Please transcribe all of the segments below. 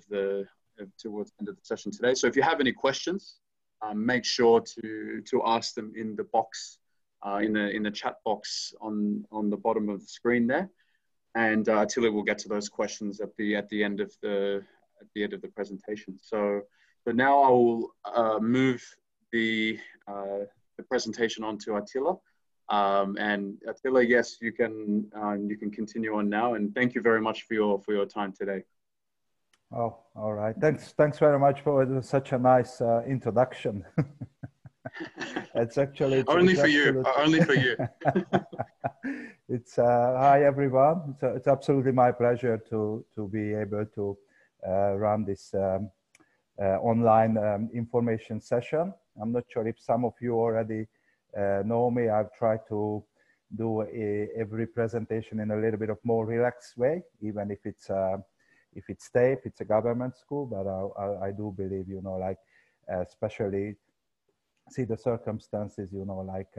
towards the end of the session today. So if you have any questions, make sure to ask them in the box, in the chat box on the bottom of the screen there, and Attila will get to those questions at the end of the presentation. So now I will move the presentation on to Attila. And Attila, yes, you can continue on now, and thank you very much for your time today. Oh, all right. Thanks very much for such a nice introduction. It's actually only for you. It's hi everyone. It's absolutely my pleasure to be able to run this online information session. I'm not sure if some of you already know me. I've tried to do every presentation in a little bit of more relaxed way, even if it's TAFE, it's a government school, but I do believe, you know, like, especially see the circumstances, you know, like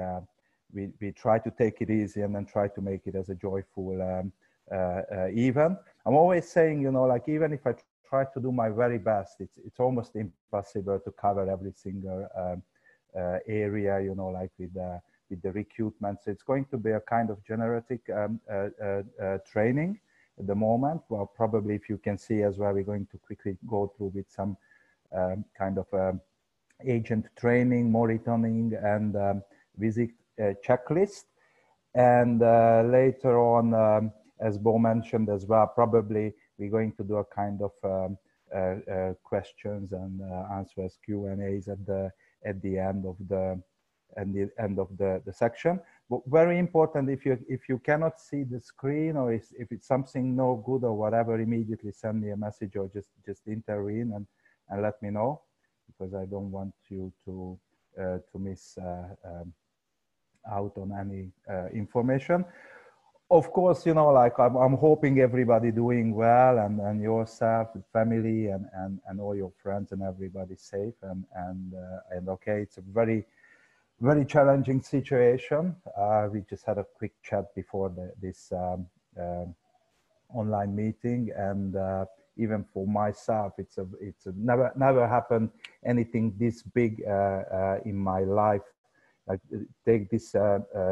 we try to take it easy and then try to make it as a joyful event. I'm always saying, you know, like, even if I try to do my very best, it's almost impossible to cover every single area, you know, like with the recruitment. So it's going to be a kind of generic training at the moment. Well, probably, if you can see as well, we're going to quickly go through with some kind of agent training, monitoring, and visit checklist. And later on, as Bo mentioned as well, probably we're going to do a kind of questions and answers, Q&As at the end of the section. But very important, if you cannot see the screen, or if it's something no good or whatever, immediately send me a message or just intervene and let me know, because I don't want you to miss out on any information. Of course, you know, like, I'm hoping everybody doing well, and yourself, family, and all your friends and everybody safe and okay. It's a very challenging situation. We just had a quick chat before this online meeting, and even for myself, it's never happened anything this big in my life. Like, take this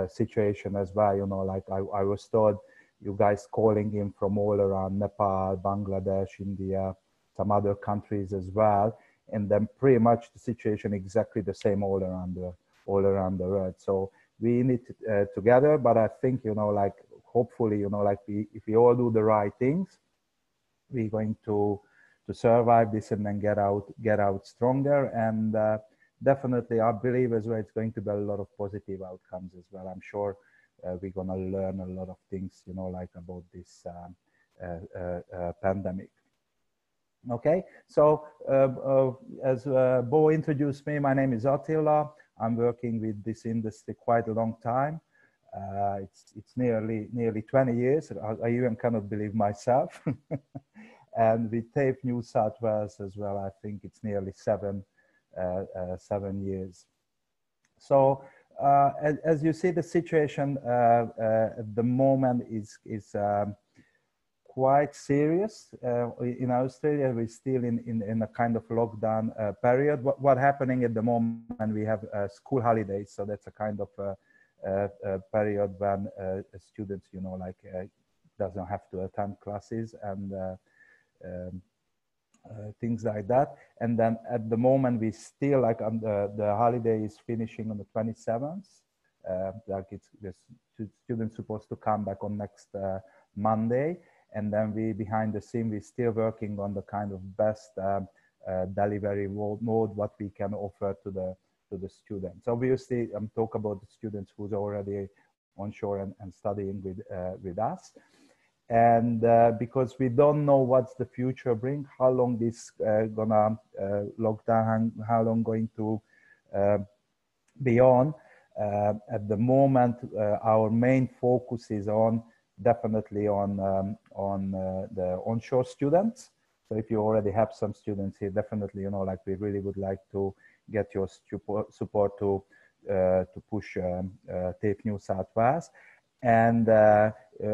situation as well, you know, like I was told, you guys calling in from all around Nepal, Bangladesh, India, some other countries as well, and then pretty much the situation exactly the same all around the world. So we need together, but I think, you know, like, hopefully, you know, like, if we all do the right things, we're going to survive this and then get out stronger. And definitely, I believe as well, it's going to be a lot of positive outcomes as well. I'm sure we're going to learn a lot of things, you know, like, about this pandemic. Okay, so as Bo introduced me, my name is Attila. I'm working with this industry quite a long time. It's nearly 20 years. I even cannot believe myself. And with TAFE New South Wales as well, I think it's nearly 7 years. So as you see, the situation at the moment is quite serious. In Australia, we're still in a kind of lockdown period. What happening at the moment, we have school holidays, so that's a kind of period when students, you know, like, doesn't have to attend classes and things like that. And then at the moment, we still, like, the holiday is finishing on the 27th. Like, the students supposed to come back on next Monday. And then we, behind the scene, we're still working on the kind of best delivery mode what we can offer to the students. Obviously, I'm talking about the students who's already onshore and studying with us. And because we don't know what's the future bring, how long this gonna lock down, how long going to be on. At the moment, our main focus is definitely on the onshore students. So if you already have some students here, definitely, you know, like, we really would like to get your support to push TAFE New South Wales. And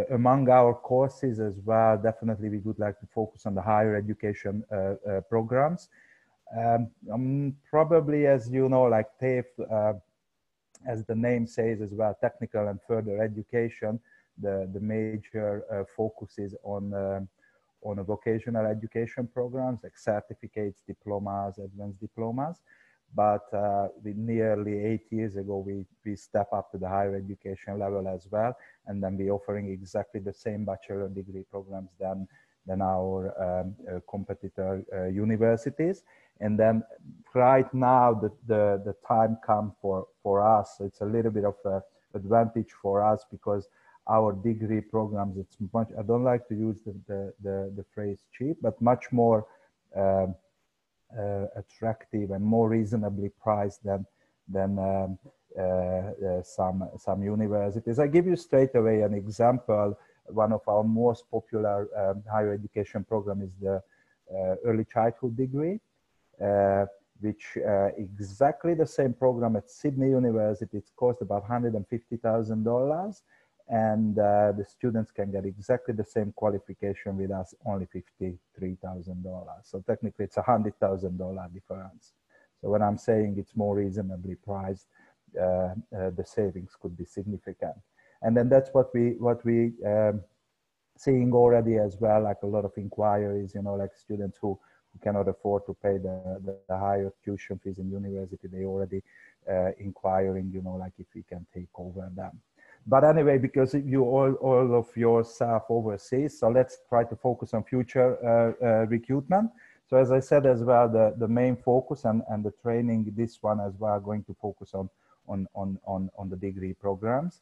among our courses as well, definitely we would like to focus on the higher education programs. Probably, as you know, like TAFE, as the name says as well, technical and further education, the major focus is on a vocational education programs like certificates, diplomas, advanced diplomas. But nearly 8 years ago, we step up to the higher education level as well, and then we're offering exactly the same bachelor degree programs than our competitor universities. And then right now, the time comes for us. It's a little bit of an advantage for us because our degree programs, it's much, I don't like to use the phrase cheap, but much more attractive and more reasonably priced than some universities. I give you straight away an example. One of our most popular higher education program is the early childhood degree, which exactly the same program at Sydney University. It's cost about $150,000, and the students can get exactly the same qualification with us, only $53,000. So technically it's $100,000 difference. So when I'm saying it's more reasonably priced, the savings could be significant. And then that's what we seeing already as well, like a lot of inquiries, you know, like students who cannot afford to pay the higher tuition fees in university, they already inquiring, you know, like if we can take over them. But anyway, because you all of your staff overseas, so let's try to focus on future recruitment. So as I said as well, the main focus and the training, this one as well, going to focus on the degree programs.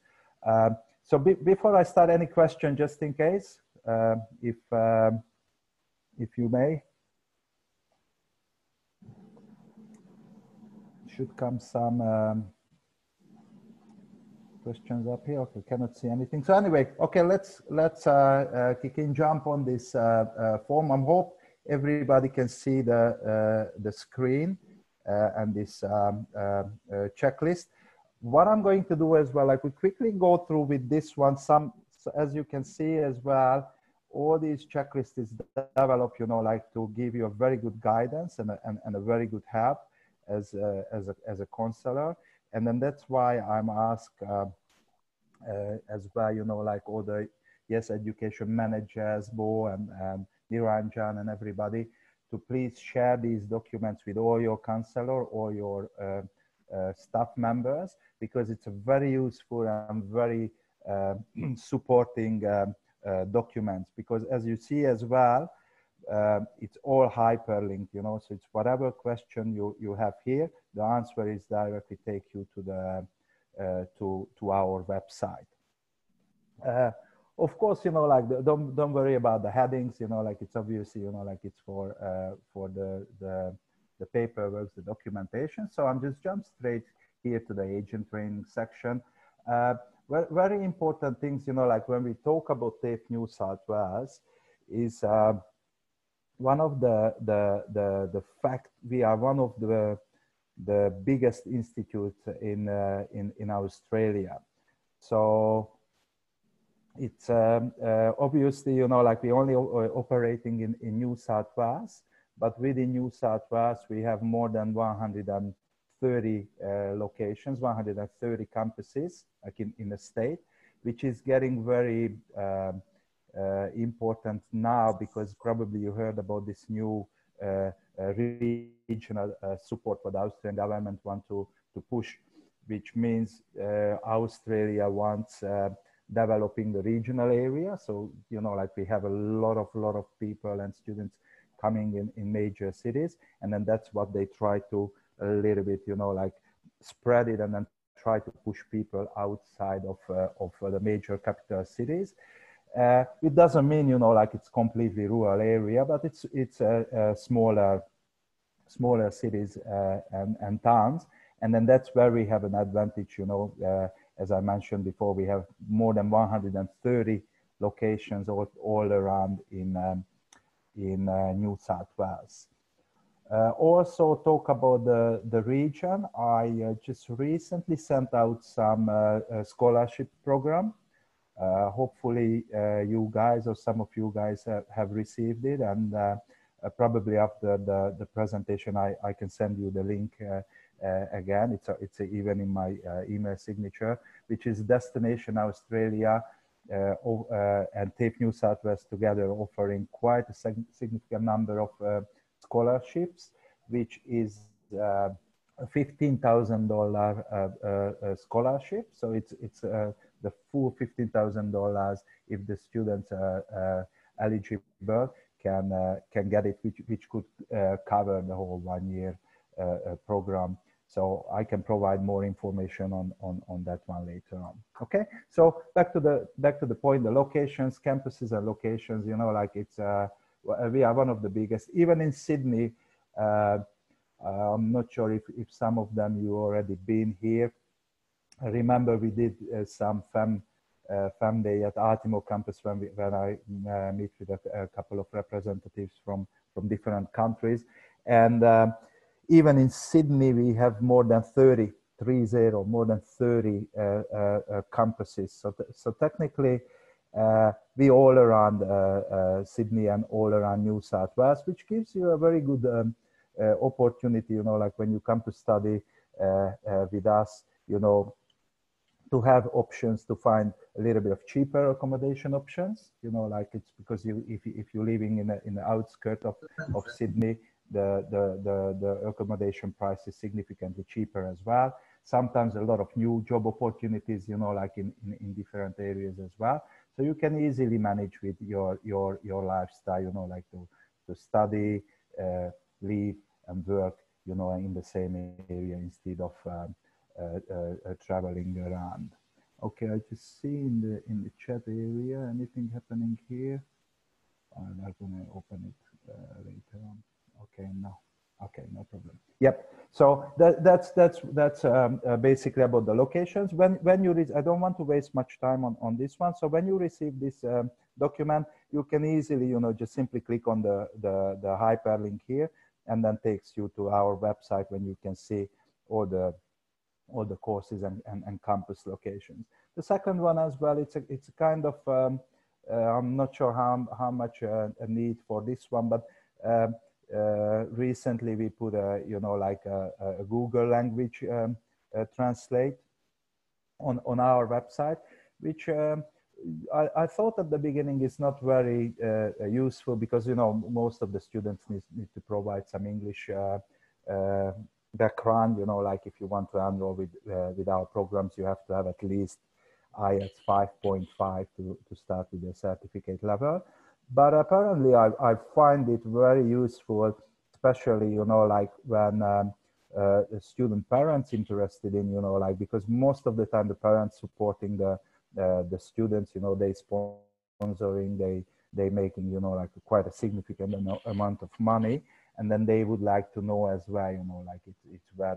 So before I start, any question, just in case, if you may. Should come some questions up here. Okay, cannot see anything. So anyway, okay, let's kick in, jump on this form. I hope everybody can see the screen and this checklist. What I'm going to do as well, like we quickly go through with this one, so as you can see as well, all these checklists is developed, you know, like to give you a very good guidance and a very good help as a counselor. And then that's why I'm asked as well, you know, like all the Yes Education managers, Bo and Niranjan and everybody, to please share these documents with all your counselor or your staff members, because it's a very useful and very supporting documents, because as you see as well, it's all hyperlinked, you know, so it's whatever question you have here, the answer is directly take you to the to our website. Of course, you know, like don't worry about the headings, you know, like it's obviously, you know, like it's for the paperwork, the documentation. So I'm just jump straight here to the agent training section. Very important things, you know, like when we talk about TAFE New South Wales is one of the fact, we are one of the biggest institutes in Australia. So it's obviously, you know, like we only operating in New South Wales, but within New South Wales, we have more than 130 locations, 130 campuses, like in the state, which is getting very important now, because probably you heard about this new regional support what the Australian government want to push, which means Australia wants developing the regional area. So, you know, like we have a lot of people and students coming in major cities, and then that's what they try to a little bit, you know, like spread it and then try to push people outside of the major capital cities. It doesn't mean, you know, like it's completely rural area, but it's smaller cities and towns, and then that's where we have an advantage, you know. As I mentioned before, we have more than 130 locations all around in New South Wales. Also talk about the region. I just recently sent out some scholarship program Hopefully you guys or some of you guys have received it, and probably after the presentation I can send you the link again. It's even in my email signature, which is Destination Australia and TAFE New South Wales together, offering quite a significant number of scholarships, which is a $15,000 scholarship. So it's the full $15,000 if the students are eligible can get it, which could cover the whole 1 year program. So I can provide more information on that one later on. Okay, so back to the point, the locations, campuses and locations. You know, like it's we are one of the biggest, even in Sydney. I'm not sure if some of them you already been here. I remember we did some FEM Day at Ultimo campus when I meet with a couple of representatives from different countries, and even in Sydney we have more than 30 campuses. So technically we all around Sydney and all around New South Wales, which gives you a very good opportunity, you know, like when you come to study with us, you know, to have options to find a little bit of cheaper accommodation options, you know, like it's because if you're living in the outskirts of Sydney, the accommodation price is significantly cheaper as well. Sometimes a lot of new job opportunities, you know, like in different areas as well. So you can easily manage with your lifestyle, you know, like to study, live and work, you know, in the same area instead of traveling around. Okay, I just see in the chat area anything happening here. I'm not going to open it later on. Okay, no. Okay, no problem. Yep. So that's basically about the locations. When you I don't want to waste much time on this one. So when you receive this document, you can easily, you know, just simply click on the hyperlink here, and then takes you to our website when you can see all the courses and campus locations. The second one as well, it's a kind of I'm not sure how much a need for this one, but recently we put a, you know, like a Google language translate on our website, which I thought at the beginning is not very useful, because, you know, most of the students need to provide some English background, you know, like if you want to enroll with our programs, you have to have at least IELTS 5.5 to start with the certificate level. But apparently I find it very useful, especially, you know, like when student parents interested in, you know, like, because most of the time the parents supporting the students, you know, they sponsoring, they making, you know, like quite a significant amount of money, and then they would like to know as well, you know, like it's where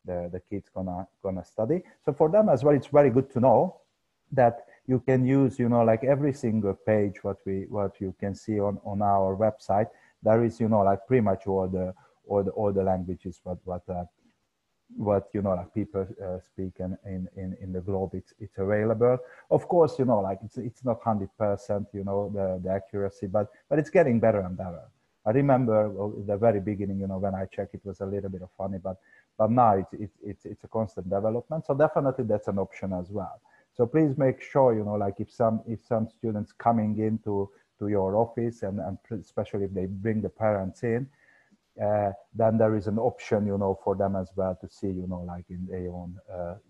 the kids gonna study. So for them as well, it's very good to know that you can use, you know, like every single page what you can see on our website. There is, you know, like pretty much all the languages what you know, like people speak in the globe. It's available. Of course, you know, like it's not 100%, you know, the accuracy, but it's getting better and better. I remember at the very beginning, you know, when I checked, it was a little bit of funny, but now it's a constant development. So definitely that's an option as well. So please make sure, you know, like if some students coming into your office, and especially if they bring the parents in, then there is an option, you know, for them as well to see, you know, like in their own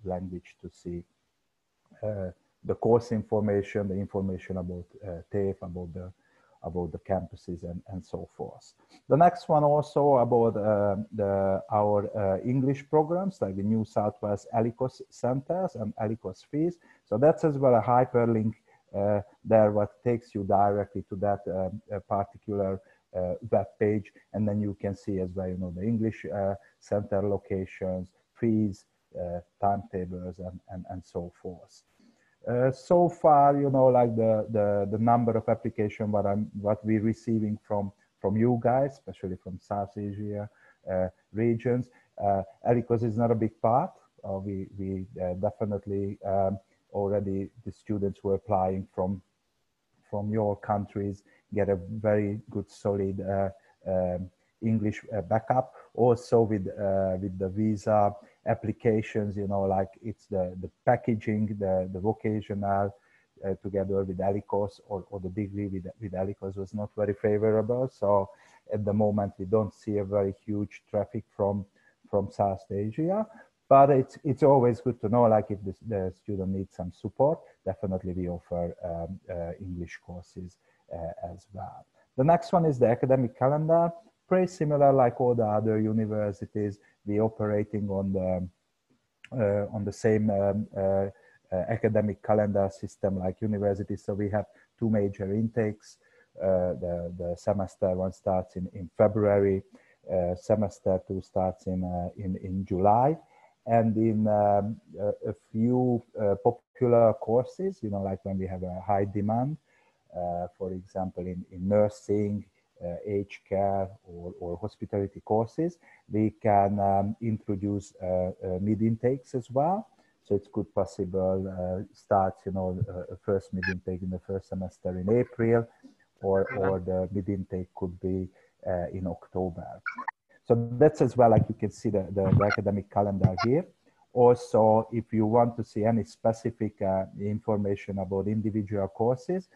language, to see the course information, the information about TAFE, about the campuses and so forth. The next one also about our English programs, like the New South Wales ELICOS centers and ELICOS fees. So that's as well a hyperlink there, what takes you directly to that particular web page, and then you can see as well, you know, the English center locations, fees, timetables, and so forth. So far, you know, like the number of applications what we're receiving from you guys, especially from South Asia regions, ELICOS is not a big part. We definitely already the students who are applying from your countries get a very good solid English backup. Also with the visa applications, you know, like it's the packaging, the vocational together with ALICOS or the degree with ALICOS was not very favorable. So at the moment we don't see a very huge traffic from South Asia. But it's always good to know, like if the student needs some support, definitely we offer English courses as well. The next one is the academic calendar. Pretty similar like all the other universities, we operating on the same academic calendar system like universities. So we have two major intakes. The semester one starts in February, semester two starts in July. And in a few popular courses, you know, like when we have a high demand, for example, in nursing, aged care or hospitality courses, we can introduce mid-intakes as well. So it's good possible start, you know, a first mid-intake in the first semester in April, or the mid-intake could be in October. So that's as well, like you can see the academic calendar here. Also, if you want to see any specific information about individual courses,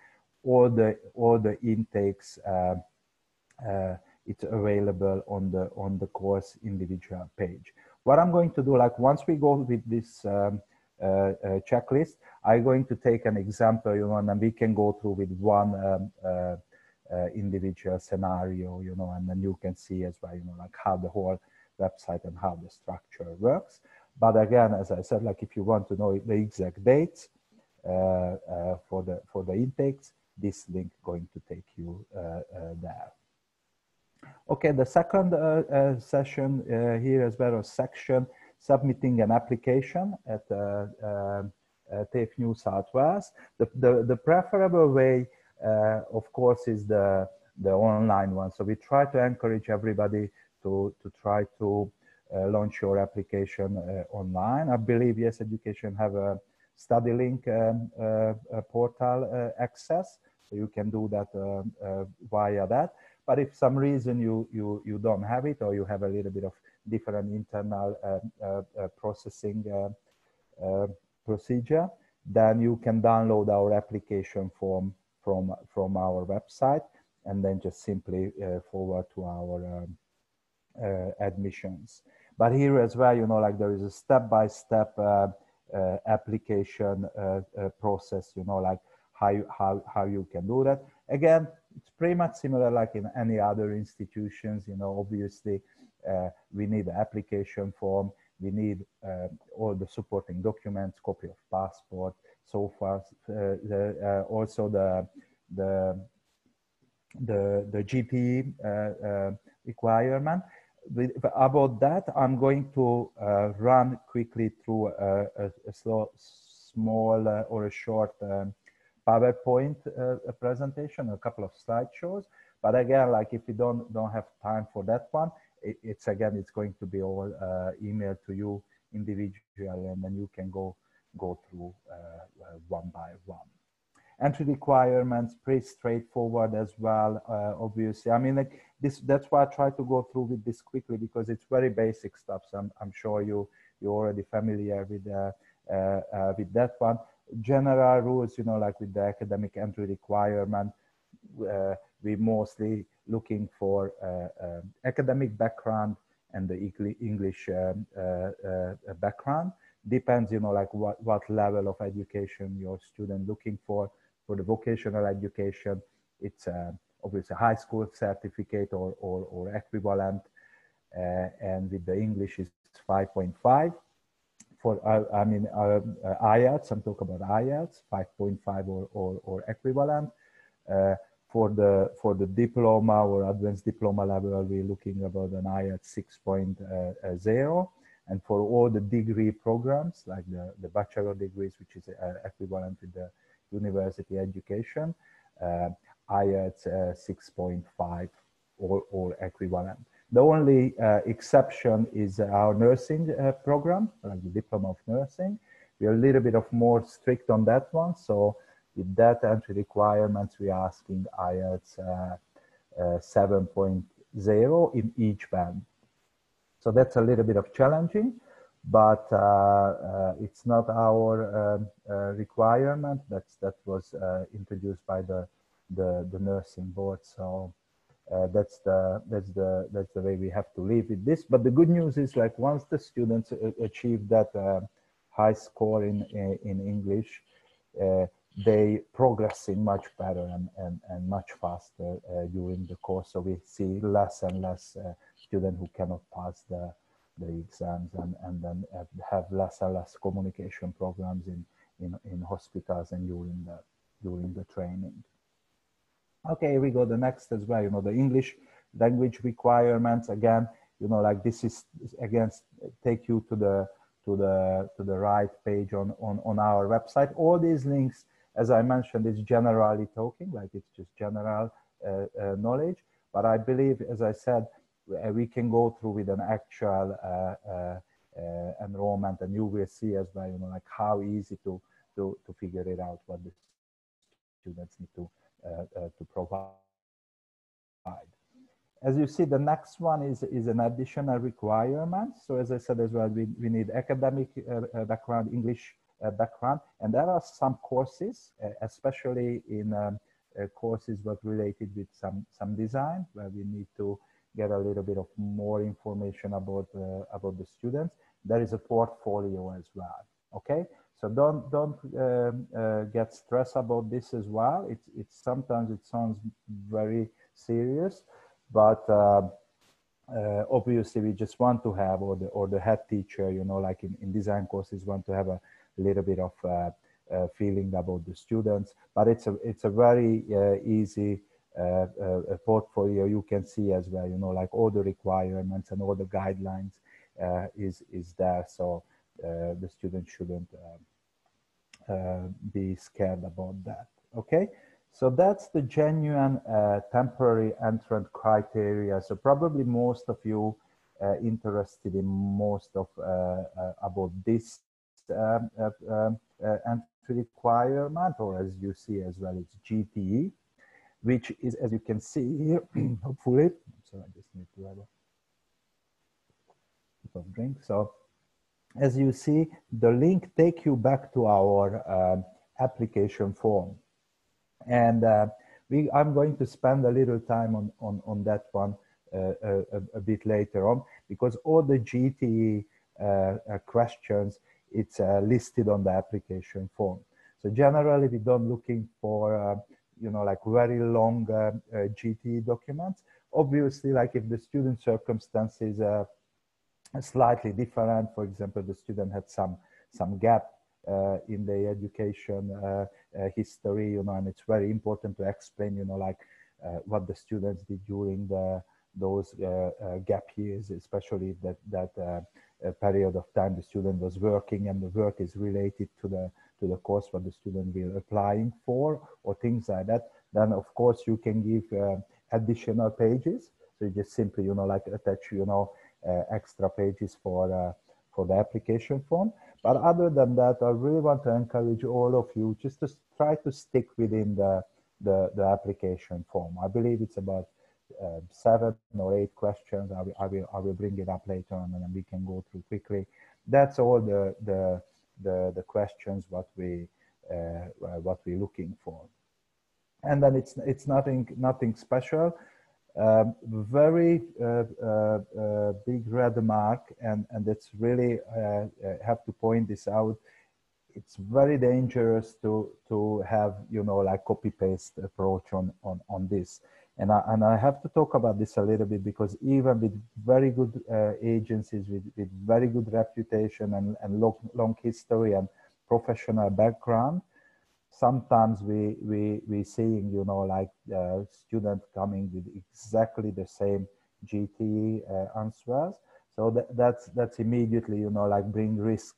all the intakes, it's available on the course individual page. What I'm going to do, like once we go with this checklist, I'm going to take an example, you know, and then we can go through with one individual scenario, you know, and then you can see as well, you know, like how the whole website and how the structure works. But again, as I said, like if you want to know the exact dates for the intakes, this link going to take you there. Okay, the second session here as well, a section submitting an application at TAFE New South Wales. The preferable way, of course, is the online one. So we try to encourage everybody to try to launch your application online. I believe Yes Education have a study link portal access, so you can do that via that. But if some reason you don't have it, or you have a little bit of different internal processing procedure, then you can download our application form from our website, and then just simply forward to our admissions. But here as well, you know, like there is a step-by-step application process, you know, like how you can do that. Again, it's pretty much similar like in any other institutions, you know. Obviously we need the application form, we need all the supporting documents, copy of passport, so far also the GPE requirement. About that, I'm going to run quickly through a small or a short PowerPoint presentation, a couple of slideshows. But again, like if you don't have time for that one, it's going to be all emailed to you individually, and then you can go through one by one. Entry requirements, pretty straightforward as well. Obviously, I mean, like that's why I try to go through with this quickly, because it's very basic stuff. So I'm sure you're already familiar with that one. General rules, you know, like with the academic entry requirement, we mostly looking for academic background and the English background. Depends, you know, like what level of education your student looking for. For the vocational education, it's obviously a high school certificate or equivalent, and with the English is 5.5. For IELTS, I'm talking about IELTS, 5.5 or equivalent. For the diploma or advanced diploma level, we're looking about an IELTS 6.0. And for all the degree programs, like the bachelor degrees, which is equivalent with the university education, IELTS 6.5 or equivalent. The only exception is our nursing program, like the diploma of nursing. we are a little bit of more strict on that one. So with that entry requirements, we are asking IELTS 7.0 in each band. So that's a little bit of challenging, but it's not our requirement. That was introduced by the nursing board. So that's the way we have to live with this. But the good news is, like, once the students achieve that high score in English, they progressing much better and much faster during the course. So we see less and less students who cannot pass the exams, and then have less and less communication programs in hospitals and during the training. Okay, we go the next as well. You know, the English language requirements. Again, you know, like this is again take you to the right page on our website. All these links, as I mentioned, is generally talking, like it's just general knowledge. But I believe, as I said, we can go through with an actual enrollment, and you will see as well, you know, like how easy to figure it out, what the students need to provide. As you see, the next one is an additional requirement. So as I said as well, we need academic background, English background, and there are some courses, especially in courses what related with some design, where we need to get a little bit of more information about the students. There is a portfolio as well. Okay, so don't get stressed about this as well. It's sometimes it sounds very serious, but obviously we just want to have, or the head teacher, you know, like in design courses, want to have a little bit of feeling about the students. But it's a very easy portfolio. You can see as well, you know, like all the requirements and all the guidelines is there. So the student shouldn't be scared about that. Okay, so that's the genuine temporary entrant criteria. So probably most of you interested in most of about this entry requirement, or as you see as well, it's GTE, which is, as you can see here, hopefully. So I just need to have a sip of drink. So as you see, the link take you back to our application form. And I'm going to spend a little time on that one a bit later on, because all the GTE questions, it's listed on the application form. So generally, we don't looking for, you know, like very long GTE documents. Obviously, like if the student circumstances are slightly different, for example, the student had some gap in their education history, you know, and it's very important to explain, you know, like what the students did during those gap years, especially that period of time the student was working and the work is related to the course what the student will applying for, or things like that. Then of course you can give additional pages. So you just simply, you know, like attach, you know, extra pages for the application form. But other than that, I really want to encourage all of you just to try to stick within the application form. I believe it's about 7 or 8 questions. I will bring it up later on, and then we can go through quickly. That's all the questions what we're looking for. And then it's nothing special. Very big red mark, and that's really have to point this out. It's very dangerous to have, you know, like copy paste approach on this. And I have to talk about this a little bit, because even with very good agencies with very good reputation and long history and professional background, sometimes we seeing, you know, like students coming with exactly the same GTE answers. So that's immediately, you know, like bring risk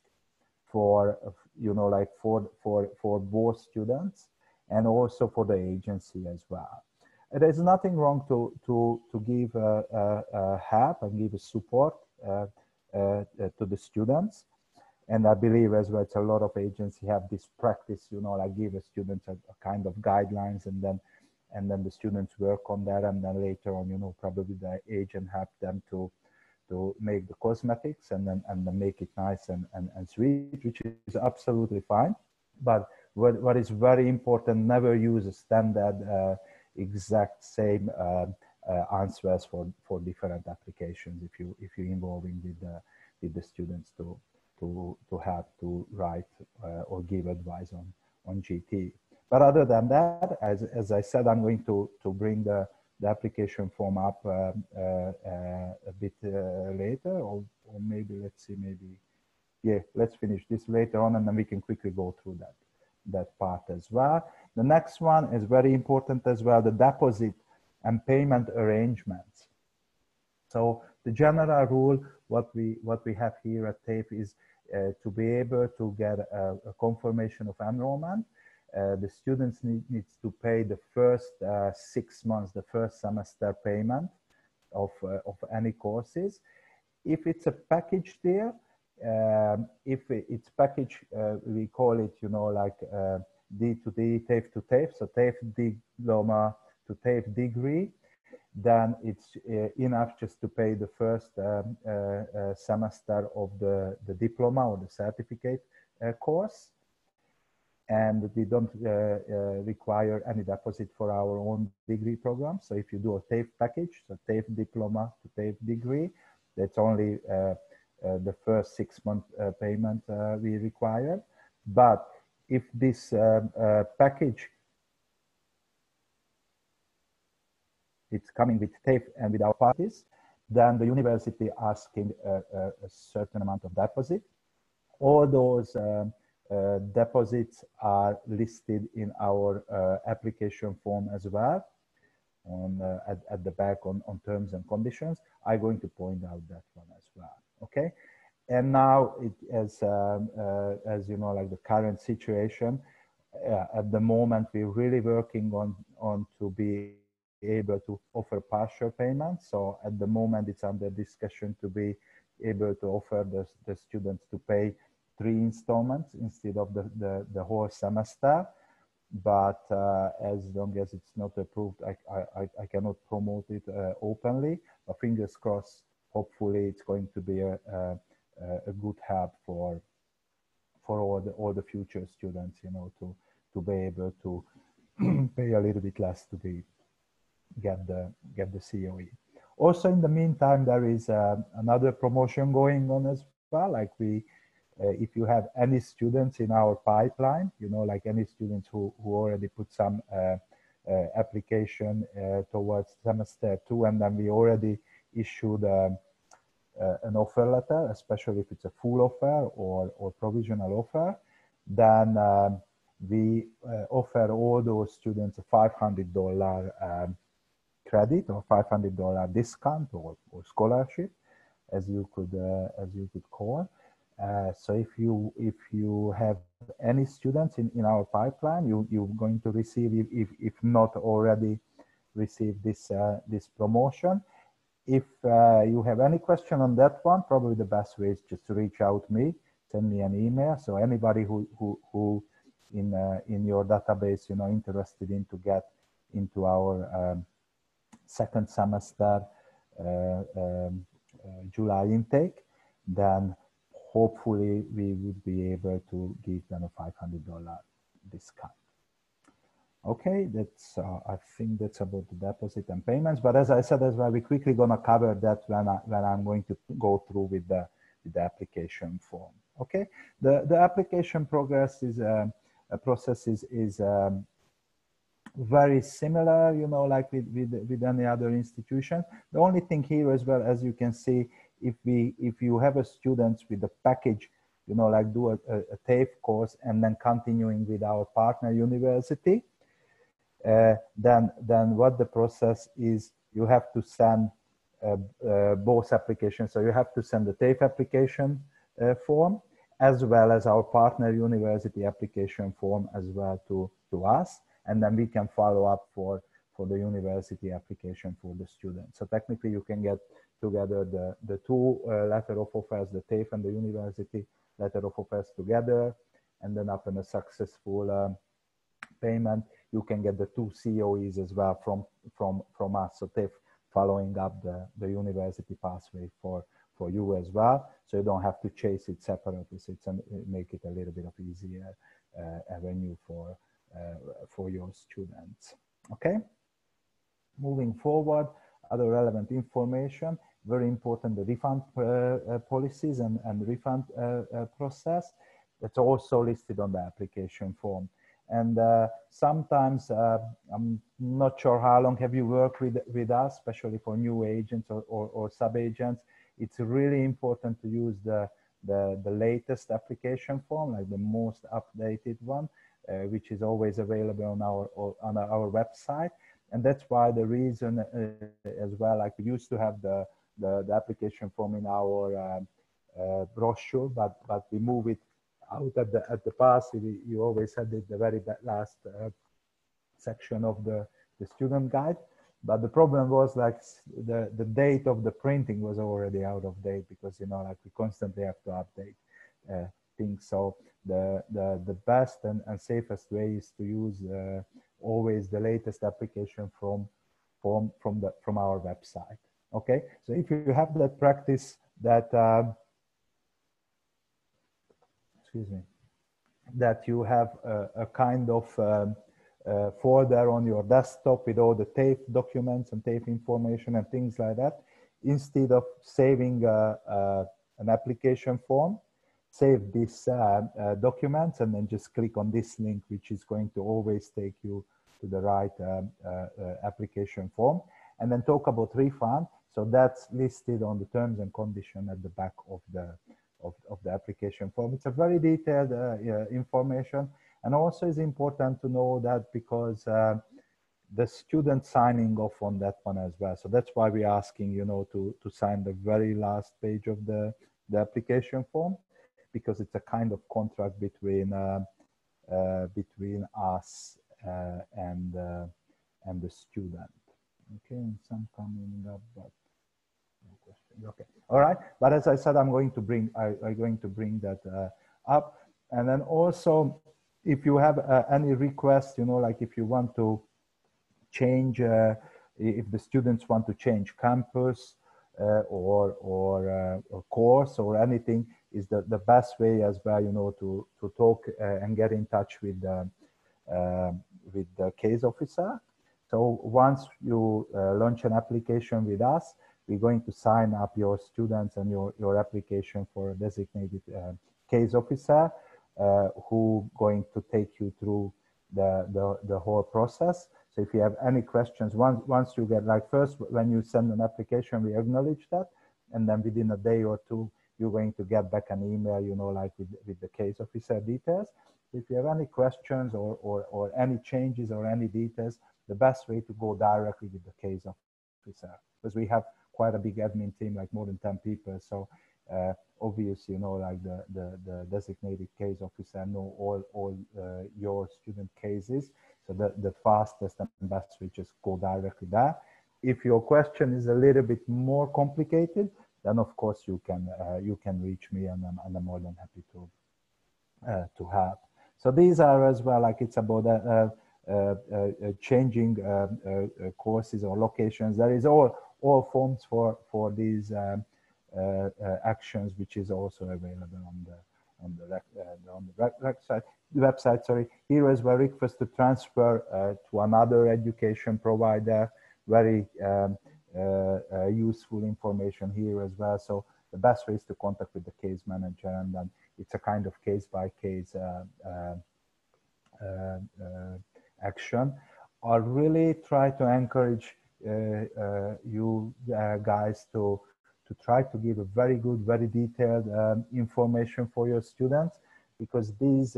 for, you know, like for both students and also for the agency as well. There's nothing wrong to give help and give support to the students. And I believe as well, it's a lot of agencies have this practice, you know, like give the students a kind of guidelines, and then the students work on that, and then later on, you know, probably the agent help them to make the cosmetics and then make it nice and sweet, which is absolutely fine. But what is very important, never use a standard exact same answers for different applications if you're involving with the students to help to write or give advice on GT. But other than that, as I said, I'm going to bring the application form up a bit later, or maybe let's see, yeah, let's finish this later on, and then we can quickly go through that part as well. The next one is very important as well, the deposit and payment arrangements. So the general rule, what we have here at TAFE is to be able to get a confirmation of enrollment. The students needs to pay the first 6 months, the first semester payment of any courses. If it's a package deal, if it's package, we call it, you know, like D to D, TAFE to TAFE, so TAFE diploma to TAFE degree, then it's enough just to pay the first semester of the diploma or the certificate course. And we don't require any deposit for our own degree program. So if you do a TAFE package, so TAFE diploma to TAFE degree, that's only the first 6 month payment we require. But if this package, it's coming with TAFE and with our parties, then the university asking a certain amount of deposit. All those deposits are listed in our application form as well, on at the back on terms and conditions. I'm going to point out that one as well. Okay, and now as you know, like the current situation at the moment, we're really working on to be able to offer partial payments. So at the moment, it's under discussion to be able to offer the students to pay 3 installments instead of the whole semester. But as long as it's not approved, I cannot promote it openly. But fingers crossed, hopefully it's going to be a good help for all the future students, you know, to be able to pay a little bit less to get the COE. Also, in the meantime, there is another promotion going on as well. Like if you have any students in our pipeline, you know, like any students who already put some application towards semester 2, and then we already issued an offer letter, especially if it's a full offer or provisional offer, then we offer all those students a $500 credit or $500 discount or scholarship, as you could call. So if you have any students in our pipeline, you're going to receive, if not already received, this promotion. If you have any question on that one, probably the best way is just to reach out to me, send me an email. So anybody who in your database, you know, interested in to get into our second semester July intake, then hopefully we would be able to give them a $500 discount. Okay, that's I think that's about the deposit and payments. But as I said as well, we're quickly gonna cover that when I'm going to go through with the application form. Okay, the application process is very similar, you know, like with any other institution. The only thing here as well, as you can see, if you have a student with a package, you know, like do a TAFE course and then continuing with our partner university, then what the process is, you have to send both applications. So you have to send the TAFE application form as well as our partner university application form as well to us, and then we can follow up for the university application for the student. So technically you can get together the two letter of offers, the TAFE and the university letter of offers together, and then upon a successful payment, you can get the 2 COEs as well from us. So TAFE following up the university pathway for you as well. So you don't have to chase it separately. So it's make it a little bit of easier avenue for your students. Okay. Moving forward, other relevant information, very important, the refund policies and refund process. That's also listed on the application form. And sometimes, I'm not sure how long have you worked with us, especially for new agents or sub-agents. It's really important to use the latest application form, like the most updated one, which is always available on our website. And that's why the reason as well, like we used to have the application form in our brochure, but we move it out at the pass. You always had it the very last section of the student guide. But the problem was like the date of the printing was already out of date, because, you know, like we constantly have to update things. So the best and safest way is to use always the latest application from our website. Okay, so if you have that practice, that excuse me, that you have a kind of folder on your desktop with all the TAFE documents and TAFE information and things like that, instead of saving an application form, save these documents and then just click on this link, which is going to always take you to the right application form. And then talk about refund. So that's listed on the terms and conditions at the back of the application form. It's a very detailed information. And also it's important to know that because the student signing off on that one as well. So that's why we're asking, you know, to sign the very last page of the application form, because it's a kind of contract between us and the student. Okay, and some coming up, but no question. Okay, all right. But as I said, I'm going to bring that up. And then also, if you have any requests, you know, like if you want to change, if the students want to change campus or course or anything, is the best way as well, you know, to talk and get in touch with the case officer. So once you launch an application with us, we're going to sign up your students and your application for a designated case officer who going to take you through the whole process. So if you have any questions, once you get, like, first when you send an application, we acknowledge that, and then within a day or two, you're going to get back an email, you know, like with the case officer details. If you have any questions or any changes or any details, the best way to go directly with the case officer, because we have quite a big admin team, like more than 10 people. So obviously, you know, like the designated case officer know all your student cases. So the fastest and best way, just go directly there. If your question is a little bit more complicated, then of course you can reach me, and I'm more than happy to help. So these are as well, like it's about changing courses or locations. There is all forms for these actions, which is also available on the website. Sorry, here is where request to transfer to another education provider. Very useful information here as well. So the best way is to contact with the case manager, and then it's a kind of case by case action. I really try to encourage you guys to try to give a very good, very detailed information for your students, because these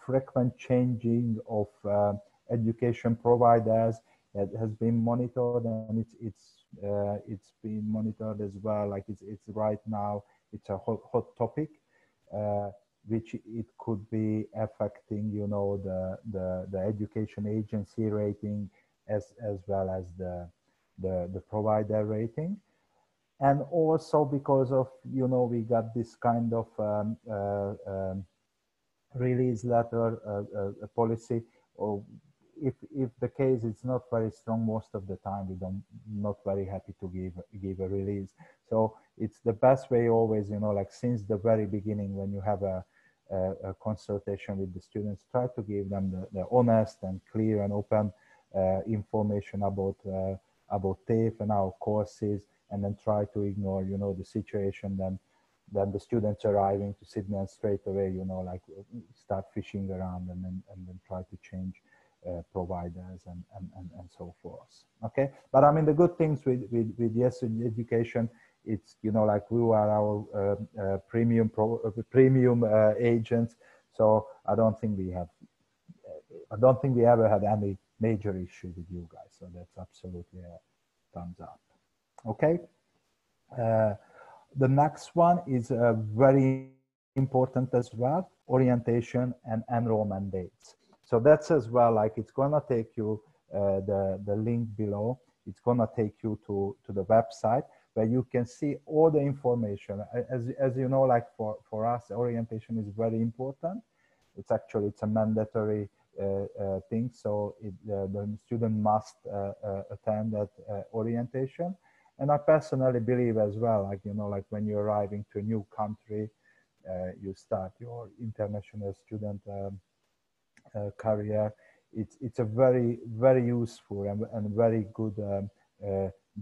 frequent changing of education providers has been monitored, and it's been monitored as well. Like it's right now, it's a hot topic, which it could be affecting, you know, the education agency rating as well as the provider rating. And also because of, you know, we got this kind of release letter policy, or if the case is not very strong, most of the time we don't not very happy to give a release. So it's the best way always, you know, like since the very beginning when you have a consultation with the students, try to give them the honest and clear and open information about TAFE and our courses, and then try to ignore, you know, the situation then the students arriving to Sydney and straight away, you know, like start fishing around and then try to change providers and so forth. Okay, but I mean the good things with Yes Education, it's, you know, like we are our premium agents, so I don't think we ever had any major issue with you guys. So that's absolutely a thumbs up. Okay. The next one is very important as well, orientation and enrollment dates. So that's as well, like it's gonna take you, the link below, it's gonna take you to the website where you can see all the information. As you know, like for us, orientation is very important. It's a mandatory thing. So the student must attend that orientation. And I personally believe as well, like, you know, like when you're arriving to a new country, you start your international student career. It's a very, very useful and very good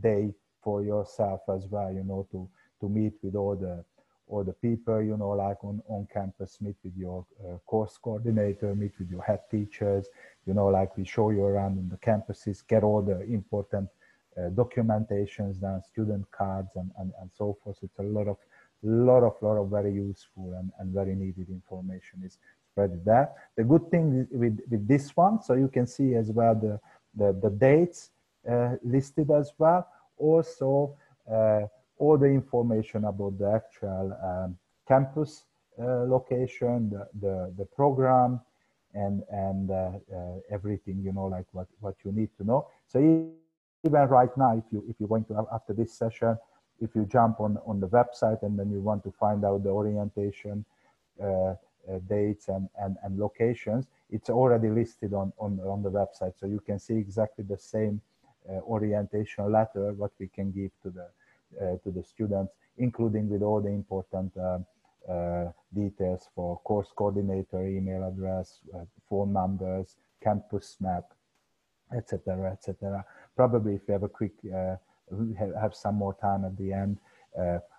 day for yourself as well, you know, to meet with all the people, you know, like on campus, meet with your course coordinator, meet with your head teachers, you know, like we show you around on the campuses, get all the important documentations, then student cards and so forth. It's a lot of very useful and very needed information is spread there. The good thing with this one, so you can see as well the dates listed as well. Also all the information about the actual campus location, the program, and everything, you know, like what you need to know. So even right now, if you're going to, after this session, if you jump on the website and then you want to find out the orientation dates and locations, it's already listed on the website. So you can see exactly the same orientation letter what we can give to the students, including with all the important details for course coordinator, email address, phone numbers, campus map, etc., etc. Probably if you have a quick, have some more time at the end,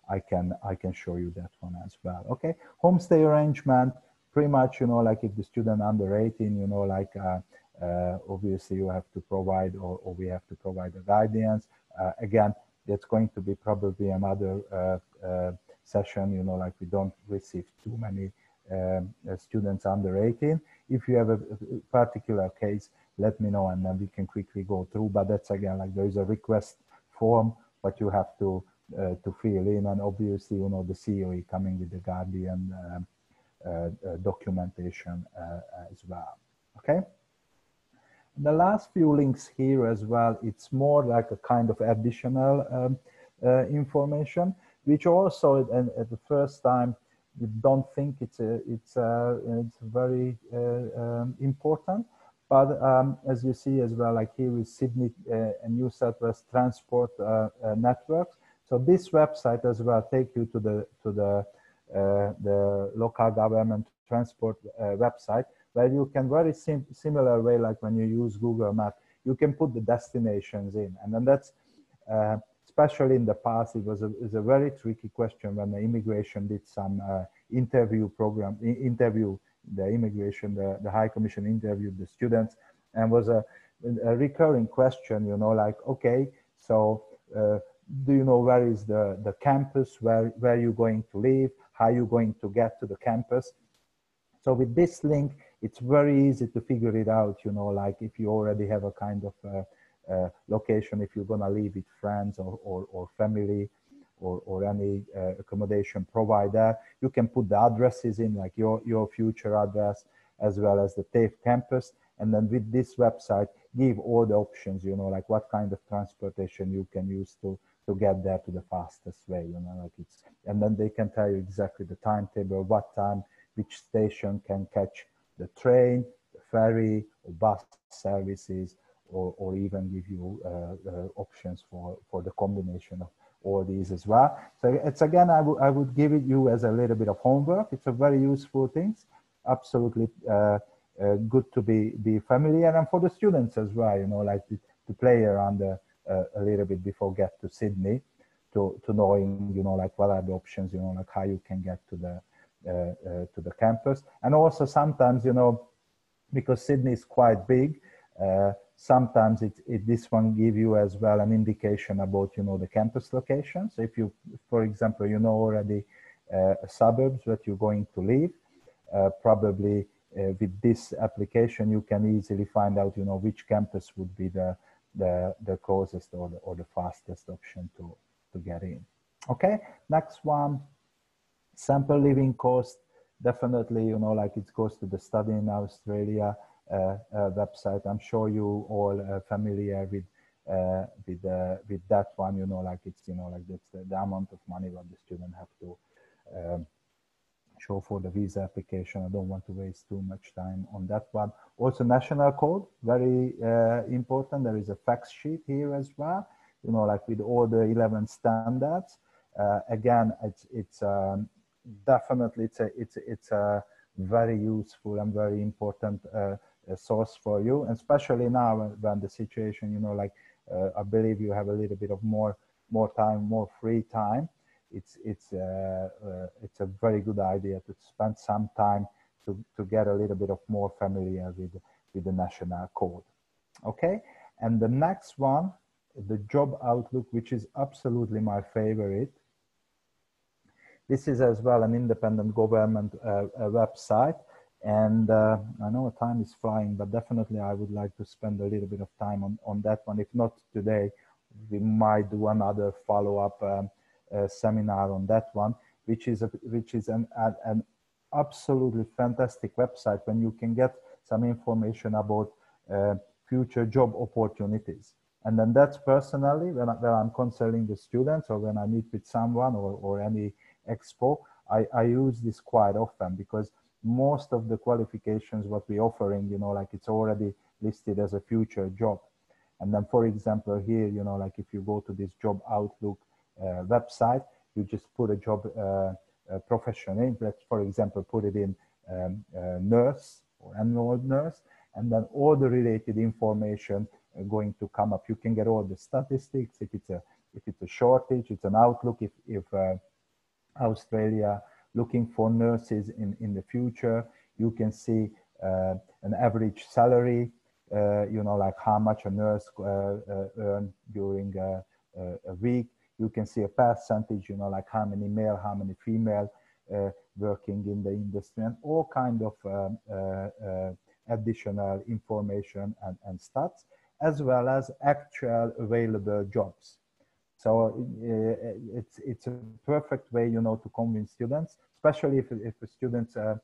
I can show you that one as well. Okay, homestay arrangement, pretty much, you know, like if the student under 18, you know, like obviously you have to provide, or we have to provide the guidance. Again, that's going to be probably another session, you know, like we don't receive too many students under 18. If you have a particular case, let me know and then we can quickly go through. But that's again, like there is a request form, but you have to fill in, and obviously, you know, the COE coming with the Guardian documentation as well. Okay. The last few links here as well, it's more like a kind of additional information, which also at the first time you don't think it's very important. But as you see as well, like here is Sydney and New South Wales Transport Networks. So this website as well take you to the local government transport website, where you can very similar way, like when you use Google Maps, you can put the destinations in, and then that's especially in the past, it was a very tricky question when the immigration did some interview the immigration, the High Commission interviewed the students, and was a recurring question, you know, like, okay, so do you know where is the campus, where you're going to live, how you're going to get to the campus? So with this link, it's very easy to figure it out, you know, like if you already have a kind of location, if you're gonna live with friends or family, or any accommodation provider, you can put the addresses in, like your future address, as well as the TAFE campus. And then with this website, give all the options, you know, like what kind of transportation you can use to get there to the fastest way, you know, like it's, and then they can tell you exactly the timetable, what time, which station can catch the train, the ferry, or bus services, or even give you options for the combination of all these as well. So it's, again, I would give it you as a little bit of homework. It's a very useful things, absolutely good to be familiar, and for the students as well, you know, like to play around a little bit before get to Sydney, to knowing, you know, like what are the options, you know, like how you can get to the campus. And also sometimes, you know, because Sydney is quite big, sometimes this one give you as well an indication about, you know, the campus location. So if you, for example, you know already suburbs that you're going to live, probably with this application you can easily find out, you know, which campus would be the closest or the fastest option to get in. Okay, next one, sample living cost. Definitely, you know, like it goes to the Study in Australia website. I'm sure you all are familiar with that one, you know, like it's, you know, like that's the amount of money what the student have to show for the visa application. I don't want to waste too much time on that one. Also, national code, very important. There is a fact sheet here as well, you know, like with all the 11 standards. Again, it's definitely it's a very useful and very important source for you, and especially now when the situation, you know, like I believe you have a little bit of more time, more free time. It's a very good idea to spend some time to get a little bit of more familiar with the national code. Okay, and the next one, the job outlook, which is absolutely my favorite. This is as well an independent government website, and I know time is flying, but definitely I would like to spend a little bit of time on that one. If not today, we might do another follow-up seminar on that one, which is an absolutely fantastic website when you can get some information about future job opportunities. And then that's personally when I'm counseling the students, or when I meet with someone or any expo, I use this quite often, because most of the qualifications what we're offering, you know, like it's already listed as a future job. And then, for example, here, you know, like if you go to this job outlook website, you just put a job profession in. Let's, for example, put it in nurse or enrolled nurse, and then all the related information going to come up. You can get all the statistics. If it's a shortage, it's an outlook. If Australia looking for nurses in the future, you can see an average salary, you know, like how much a nurse earn during a week. You can see a percentage, you know, like how many male, how many female working in the industry, and all kind of additional information and stats, as well as actual available jobs. So it's a perfect way, you know, to convince students, especially if the students are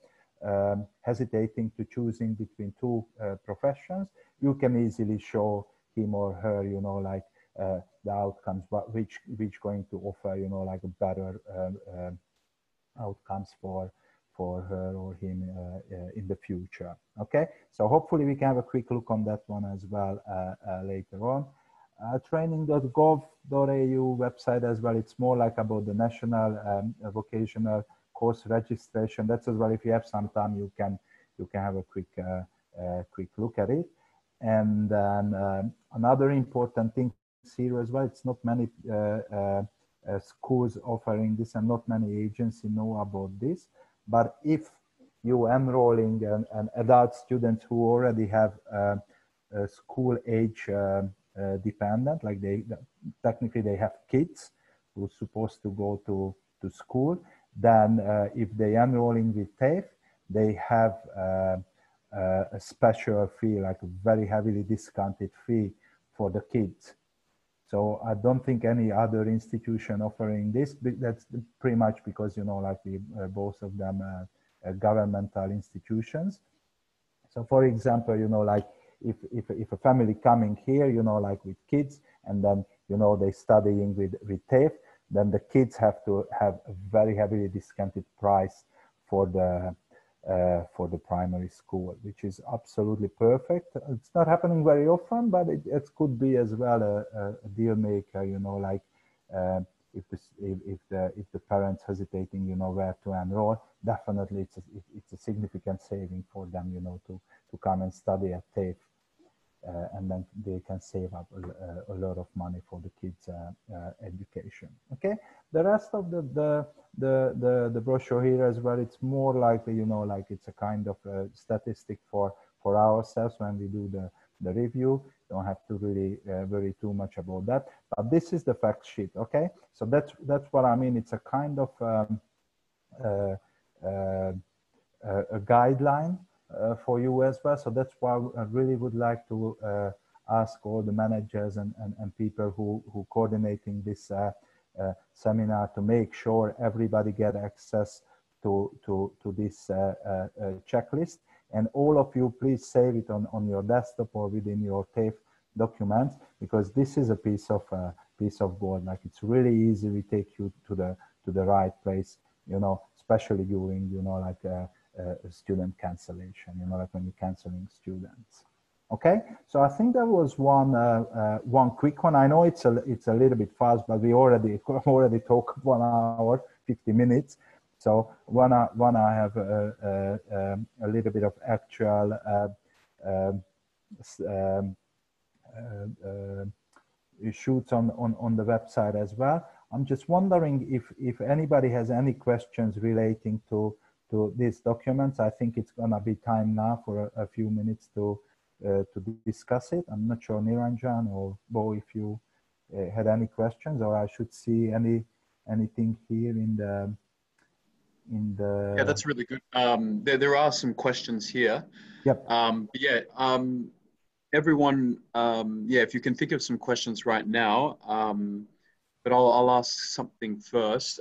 hesitating to choosing between two professions. You can easily show him or her, you know, like the outcomes, but which going to offer, you know, like a better outcomes for her or him in the future. Okay, so hopefully we can have a quick look on that one as well later on. Training.gov.au website as well. It's more like about the national vocational course registration. That's as well. If you have some time, you can have a quick look at it. And then another important thing here as well. It's not many schools offering this, and not many agencies know about this. But if you enrolling an adult students who already have a school age dependent, like technically they have kids who are supposed to go to school, then if they enrolling with TAFE, they have a special fee, like a very heavily discounted fee for the kids. So I don't think any other institution offering this. That's pretty much because, you know, like both of them are governmental institutions. So for example, you know, like if a family coming here, you know, like with kids, and then, you know, they're studying with TAFE, then the kids have to have a very heavily discounted price for the primary school, which is absolutely perfect. It's not happening very often, but it could be as well a deal maker, you know, like if the parents hesitating, you know, where to enroll, definitely it's a significant saving for them, you know, to come and study at TAFE. And then they can save up a lot of money for the kids' education. Okay, the rest of the brochure here as well, it's more like, you know, like it's a kind of a statistic for ourselves when we do the review. Don't have to really worry too much about that. But this is the fact sheet. Okay, so that's what I mean. It's a kind of a guideline for you as well. So that's why I really would like to ask all the managers and people who coordinating this seminar to make sure everybody get access to this checklist. And all of you, please save it on your desktop or within your TAFE documents, because this is a piece of gold. Like, it's really easy. We take you to the right place, you know, especially during, you know, like student cancellation, you know, like when you're canceling students. Okay, so I think that was one quick one. I know it's a little bit fast, but we already talked 1 hour 50 minutes. So wanna have a little bit of actual shoots on the website as well. I'm just wondering if anybody has any questions relating to these documents. I think it's gonna be time now for a few minutes to discuss it. I'm not sure, Niranjan or Bo, if you had any questions, or I should see anything here in the. Yeah, that's really good. There are some questions here. Yep. Everyone, if you can think of some questions right now, but I'll ask something first.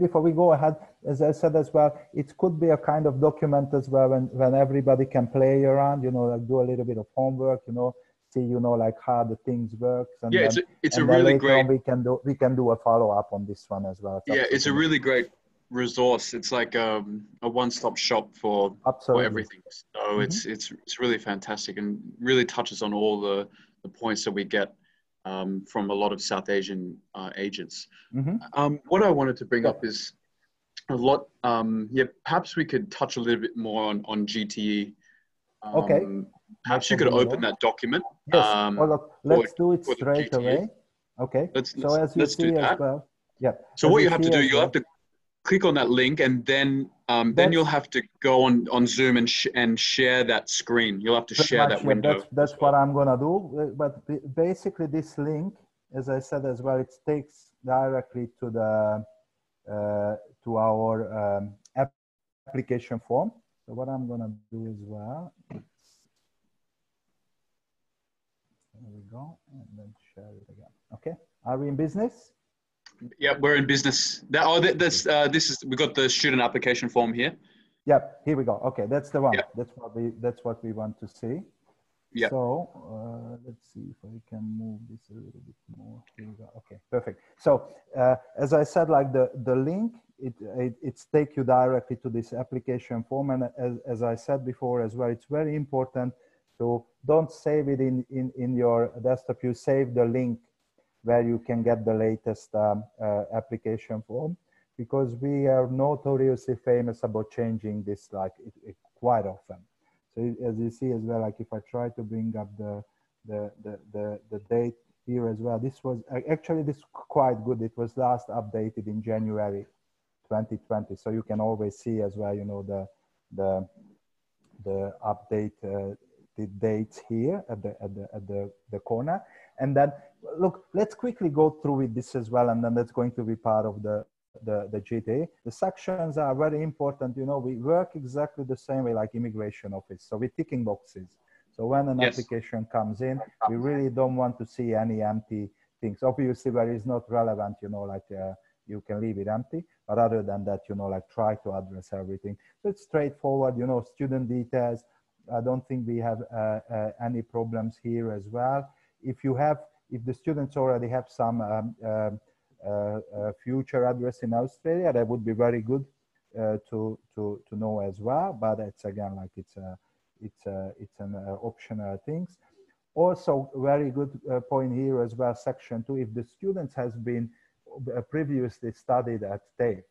Before we go ahead, as I said as well, it could be a kind of document as well when everybody can play around, you know, like do a little bit of homework, you know, see, you know, like how the things work. And yeah, then, it's a really great. We can do a follow up on this one as well. It's a really great resource. It's like a one-stop shop for everything. So it's really fantastic and really touches on all the points that we get from a lot of South Asian agents. What I wanted to bring up is a lot. Perhaps we could touch a little bit more on GTE. Okay. Perhaps you could open that document. Yes. Let's do it straight away. Okay. So as you see as well. Yeah. So what you have to do, you'll have to click on that link, and then you'll have to go on Zoom and share that screen. You'll have to share that window. That's what I'm gonna do. But basically, this link, as I said as well, it takes directly to the to our application form. So what I'm gonna do as well. There we go, and then share it again. Okay. Are we in business? Yeah, we're in business. We got the student application form here. Yep, here we go. Okay, that's the one. Yep. That's what we want to see. Yeah. So let's see if I can move this a little bit more. Here we go. Okay, perfect. So as I said, like the link, it's take you directly to this application form, and as I said before as well, it's very important to don't save it in your desktop. You save the link where you can get the latest application form, because we are notoriously famous about changing this quite often. So as you see as well, like if I try to bring up the date here as well, this was actually quite good. It was last updated in January 2020. So you can always see as well, you know, the update the dates here at the corner. And then look, let's quickly go through with this as well, and then that's going to be part of the GTA. The sections are very important. You know, we work exactly the same way like immigration office. So we're ticking boxes. So when an application comes in, we really don't want to see any empty things. Obviously, where it's not relevant, you know, like you can leave it empty. But other than that, you know, like try to address everything. So it's straightforward, you know, student details, I don't think we have any problems here as well. If the students already have some future address in Australia, that would be very good to know as well. But it's again like it's an optional things. Also, very good point here as well. Section 2: if the students has been previously studied at TAFE,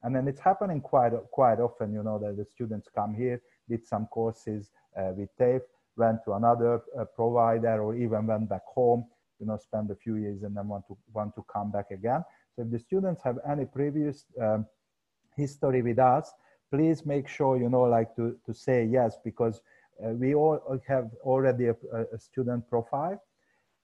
and then it's happening quite often, you know, that the students come here, did some courses with TAFE, went to another provider, or even went back home, you know, spend a few years and then want to come back again. So if the students have any previous history with us, please make sure, you know, like to say yes, because we all have already a student profile,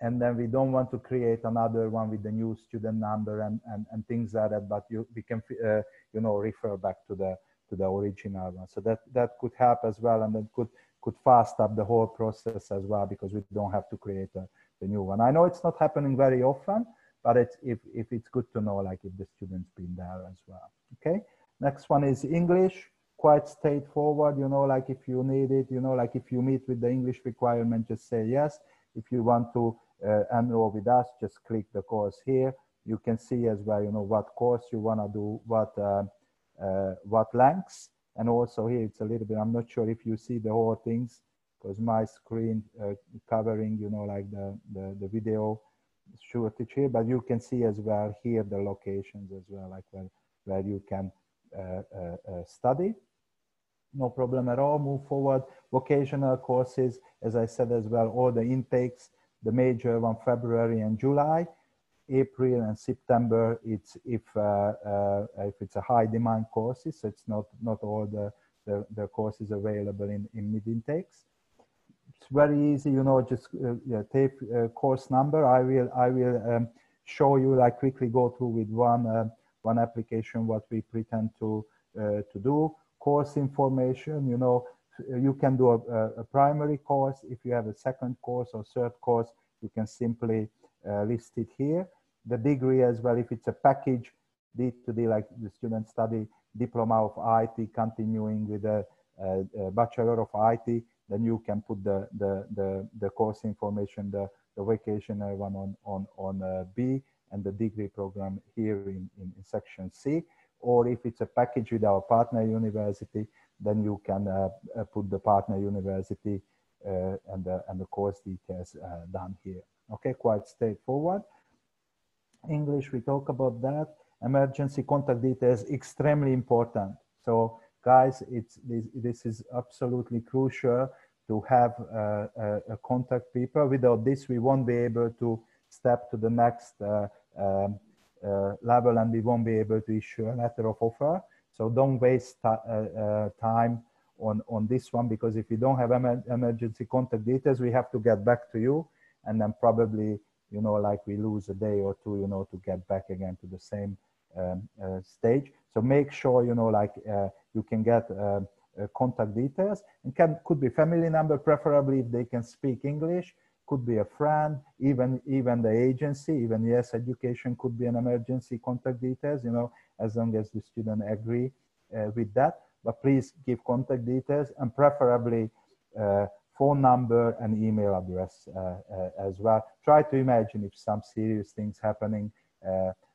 and then we don't want to create another one with the new student number and things like that, but we can you know, refer back to the original one. So that could help as well, and that could fast up the whole process as well, because we don't have to create the new one. I know it's not happening very often, but if it's good to know, like if the student's been there as well. Okay, next one is English. Quite straightforward, you know, like if you need it, you know, like if you meet with the English requirement, just say yes. If you want to enroll with us, just click the course here. You can see as well, you know, what course you want to do, what lengths, and also here it's a little bit, I'm not sure if you see the whole things, because my screen covering, you know, like the video shortage here, but you can see as well here the locations as well, like where you can study. No problem at all. Move forward. Vocational courses, as I said as well, all the intakes, the major one, February and July. April and September, it's if it's a high demand courses, so it's not all the courses available in mid intakes. It's very easy, you know, just take course number. I will show you, like quickly go through with one application what we pretend to do. Course information, you know, you can do a primary course. If you have a second course or third course, you can simply list it here. The degree as well, if it's a package, D2D, like the student study diploma of IT, continuing with a bachelor of IT, then you can put the course information, the vocational one on B, and the degree program here in section C. Or if it's a package with our partner university, then you can put the partner university and the course details down here. Okay, quite straightforward. English, we talk about that. Emergency contact details, extremely important. So guys, this is absolutely crucial to have a contact people. Without this, we won't be able to step to the next level, and we won't be able to issue a letter of offer. So don't waste time on this one, because if you don't have emergency contact details, we have to get back to you, and then probably, you know, like we lose a day or two, you know, to get back again to the same stage. So make sure, you know, like you can get contact details, and could be family number, preferably if they can speak English. Could be a friend, even the agency, even Yes Education could be an emergency contact details, you know, as long as the student agree with that. But please give contact details, and preferably phone number and email address as well. Try to imagine if some serious things happening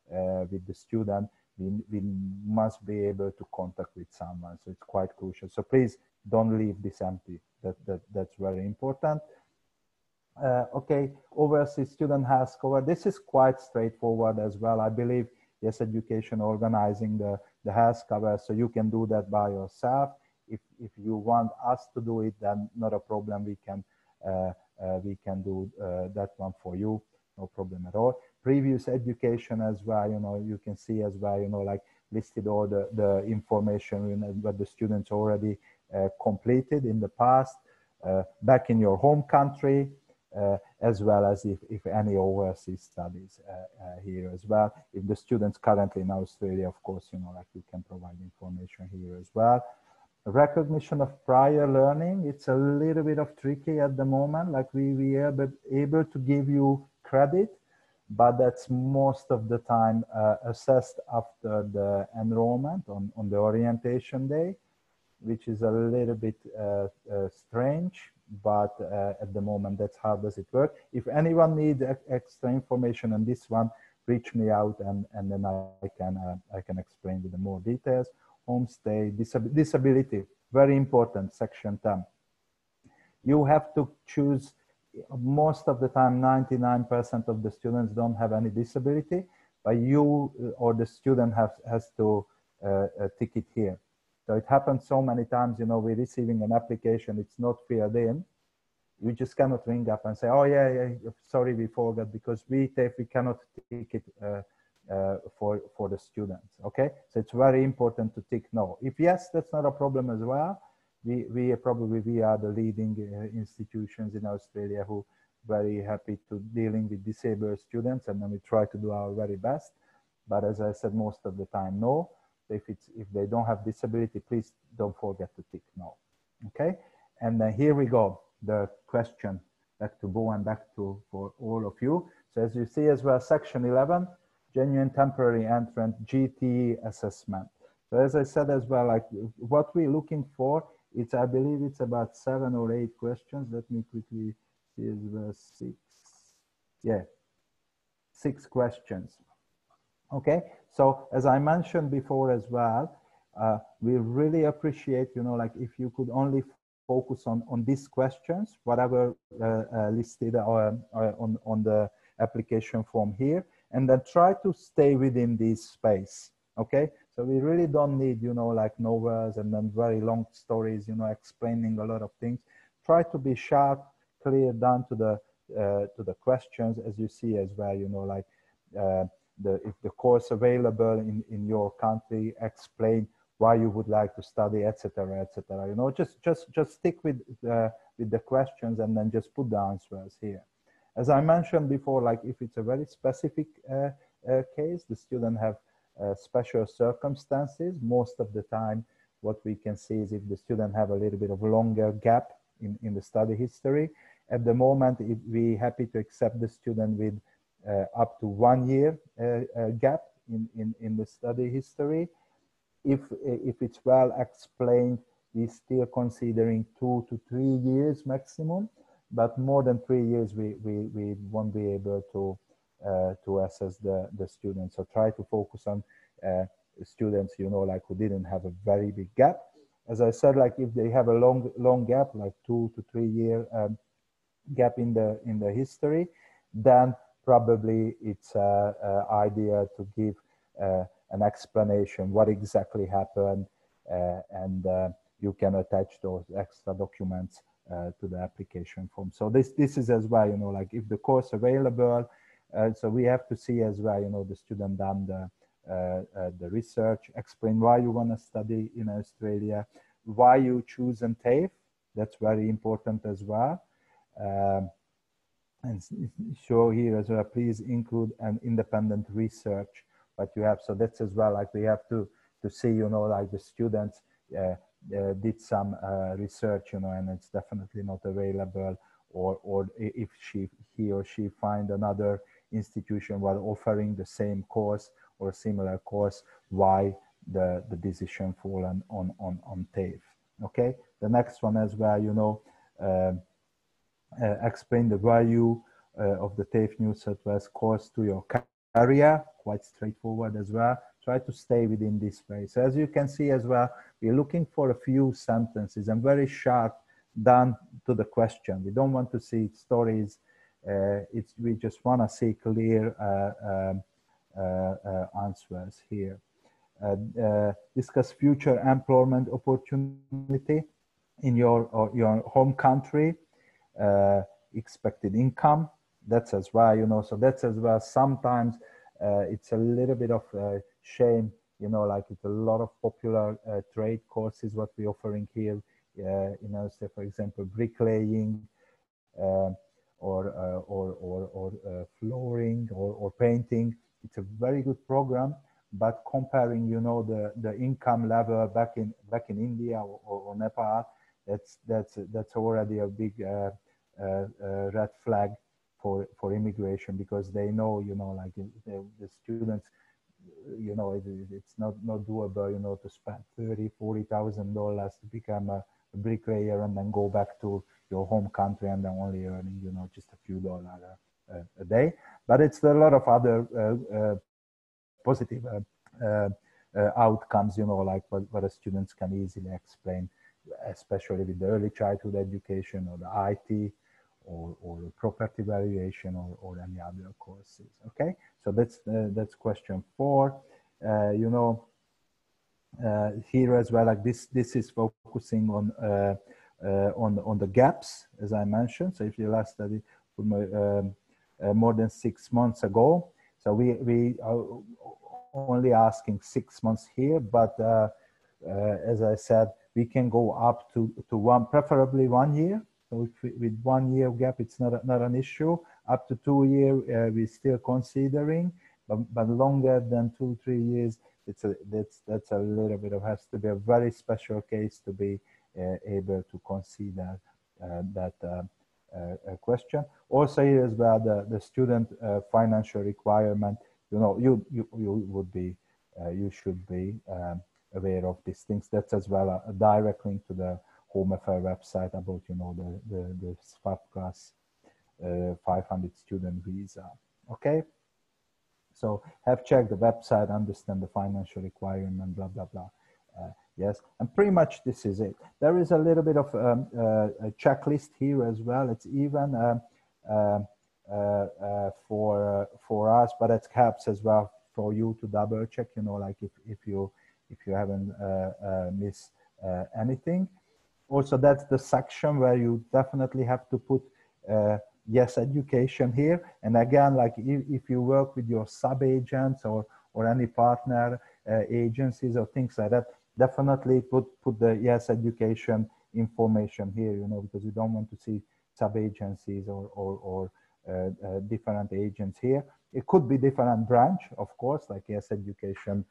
with the student, we must be able to contact with someone. So it's quite crucial. So please don't leave this empty. That's very important. Okay, overseas student has cover. This is quite straightforward as well. I believe Yes Education organizing the health cover, so you can do that by yourself. If you want us to do it, then not a problem. We can do that one for you, no problem at all. Previous education as well, you know, you can see as well, you know, like listed all the information, you know, what the students already completed in the past, back in your home country. As well as if any overseas studies here as well. If the students currently in Australia, of course, you know, like you can provide information here as well. Recognition of prior learning, it's a little bit of tricky at the moment. Like we are able to give you credit, but that's most of the time assessed after the enrollment on the orientation day. which is a little bit strange, but at the moment, that's how does it work. If anyone needs extra information on this one, reach me out, and then I can explain with the more details. Homestay, disability, very important, section 10. You have to choose, most of the time, 99% of the students don't have any disability, but you or the student has to tick it here. So it happens so many times, you know, we're receiving an application, it's not filled in. You just cannot ring up and say, oh yeah, sorry, we forgot, because we cannot tick it for the students, okay? So it's very important to tick no. If yes, that's not a problem as well. We are the leading institutions in Australia who very happy to dealing with disabled students, and then we try to do our very best. But as I said, most of the time, no. If they don't have disability, please don't forget to tick no. Okay, and then here we go. The question back to Bo and back to for all of you. So as you see as well, section 11, genuine temporary entrant GT assessment. So as I said as well, like what we're looking for, it's, I believe it's about 7 or 8 questions. Let me quickly see as well, 6. Yeah, 6 questions. Okay, so as I mentioned before as well, we really appreciate, you know, like if you could only focus on these questions, whatever listed on the application form here, and then try to stay within this space. Okay, so we really don't need, you know, like novels and then very long stories, you know, explaining a lot of things. Try to be sharp, clear, down to the questions, as you see as well, you know, like if the course available in your country, explain why you would like to study, etc., etc. You know, just stick with the questions and then just put the answers here. As I mentioned before, like if it's a very specific case, the student have special circumstances. Most of the time, what we can see is if the student have a little bit of longer gap in the study history. At the moment, we're happy to accept the student with up to 1 year gap in the study history. If it's well explained, we're still considering 2 to 3 years maximum, but more than 3 years, we won't be able to assess the students. So try to focus on students, you know, like who didn't have a very big gap. As I said, like if they have a long gap, like 2 to 3 year gap in the history, then probably it's idea to give an explanation what exactly happened, and you can attach those extra documents to the application form. So this is as well, you know, like if the course available, so we have to see as well, you know, the student done the research, explain why you want to study in Australia, why you choose an TAFE. That's very important as well. And show here as well, please include an independent research what you have. So that's as well, like we have to see, you know, like the students did some research, you know, and it's definitely not available, or if he or she find another institution while offering the same course or similar course, why the decision fall on TAFE. Okay, the next one as well, you know, explain the value of the TAFE New South Wales course to your career. Quite straightforward as well. Try to stay within this space. As you can see as well, we're looking for a few sentences and very sharp down to the question. We don't want to see stories. We just want to see clear answers here. Discuss future employment opportunity in your home country. Expected income, that's as well, you know, so that's as well. Sometimes it's a little bit of shame, you know, like it's a lot of popular trade courses what we're offering here, you know, say for example bricklaying, or flooring or painting. It's a very good program, but comparing, you know, the income level back in India or Nepal, that's already a big red flag for immigration, because they know, you know, like the students you know, it's not doable, you know, to spend $30,000-$40,000 to become a bricklayer and then go back to your home country and then only earning, you know, just a few dollars a day. But it's a lot of other positive outcomes, you know, like what the students can easily explain, especially with the early childhood education or the IT or property valuation or any other courses. Okay, so that's question 4. You know, here as well, like this is focusing on the gaps, as I mentioned. So if you last studied more than 6 months ago, so we are only asking 6 months here, but as I said, we can go up to one, preferably 1 year. So with 1 year gap, it's not an issue. Up to 2 years, we're still considering, but longer than 2-3 years, that's a little bit of, has to be a very special case to be able to consider that question. Also here as well, the student financial requirement, you know, you should be aware of these things. That's as well a direct link to the Home Affairs website about, you know, the SFAP class 500 student visa. Okay, so have checked the website, understand the financial requirement, blah blah blah. Yes, and pretty much this is it. There is a little bit of a checklist here as well. It's even for us, but it helps as well for you to double check, you know, like if you haven't missed anything. Also, that's the section where you definitely have to put yes education here. And again, like if you work with your sub-agents or any partner agencies or things like that, definitely put the yes education information here, you know, because you don't want to see sub-agencies or different agents here. It could be different branch, of course, like yes education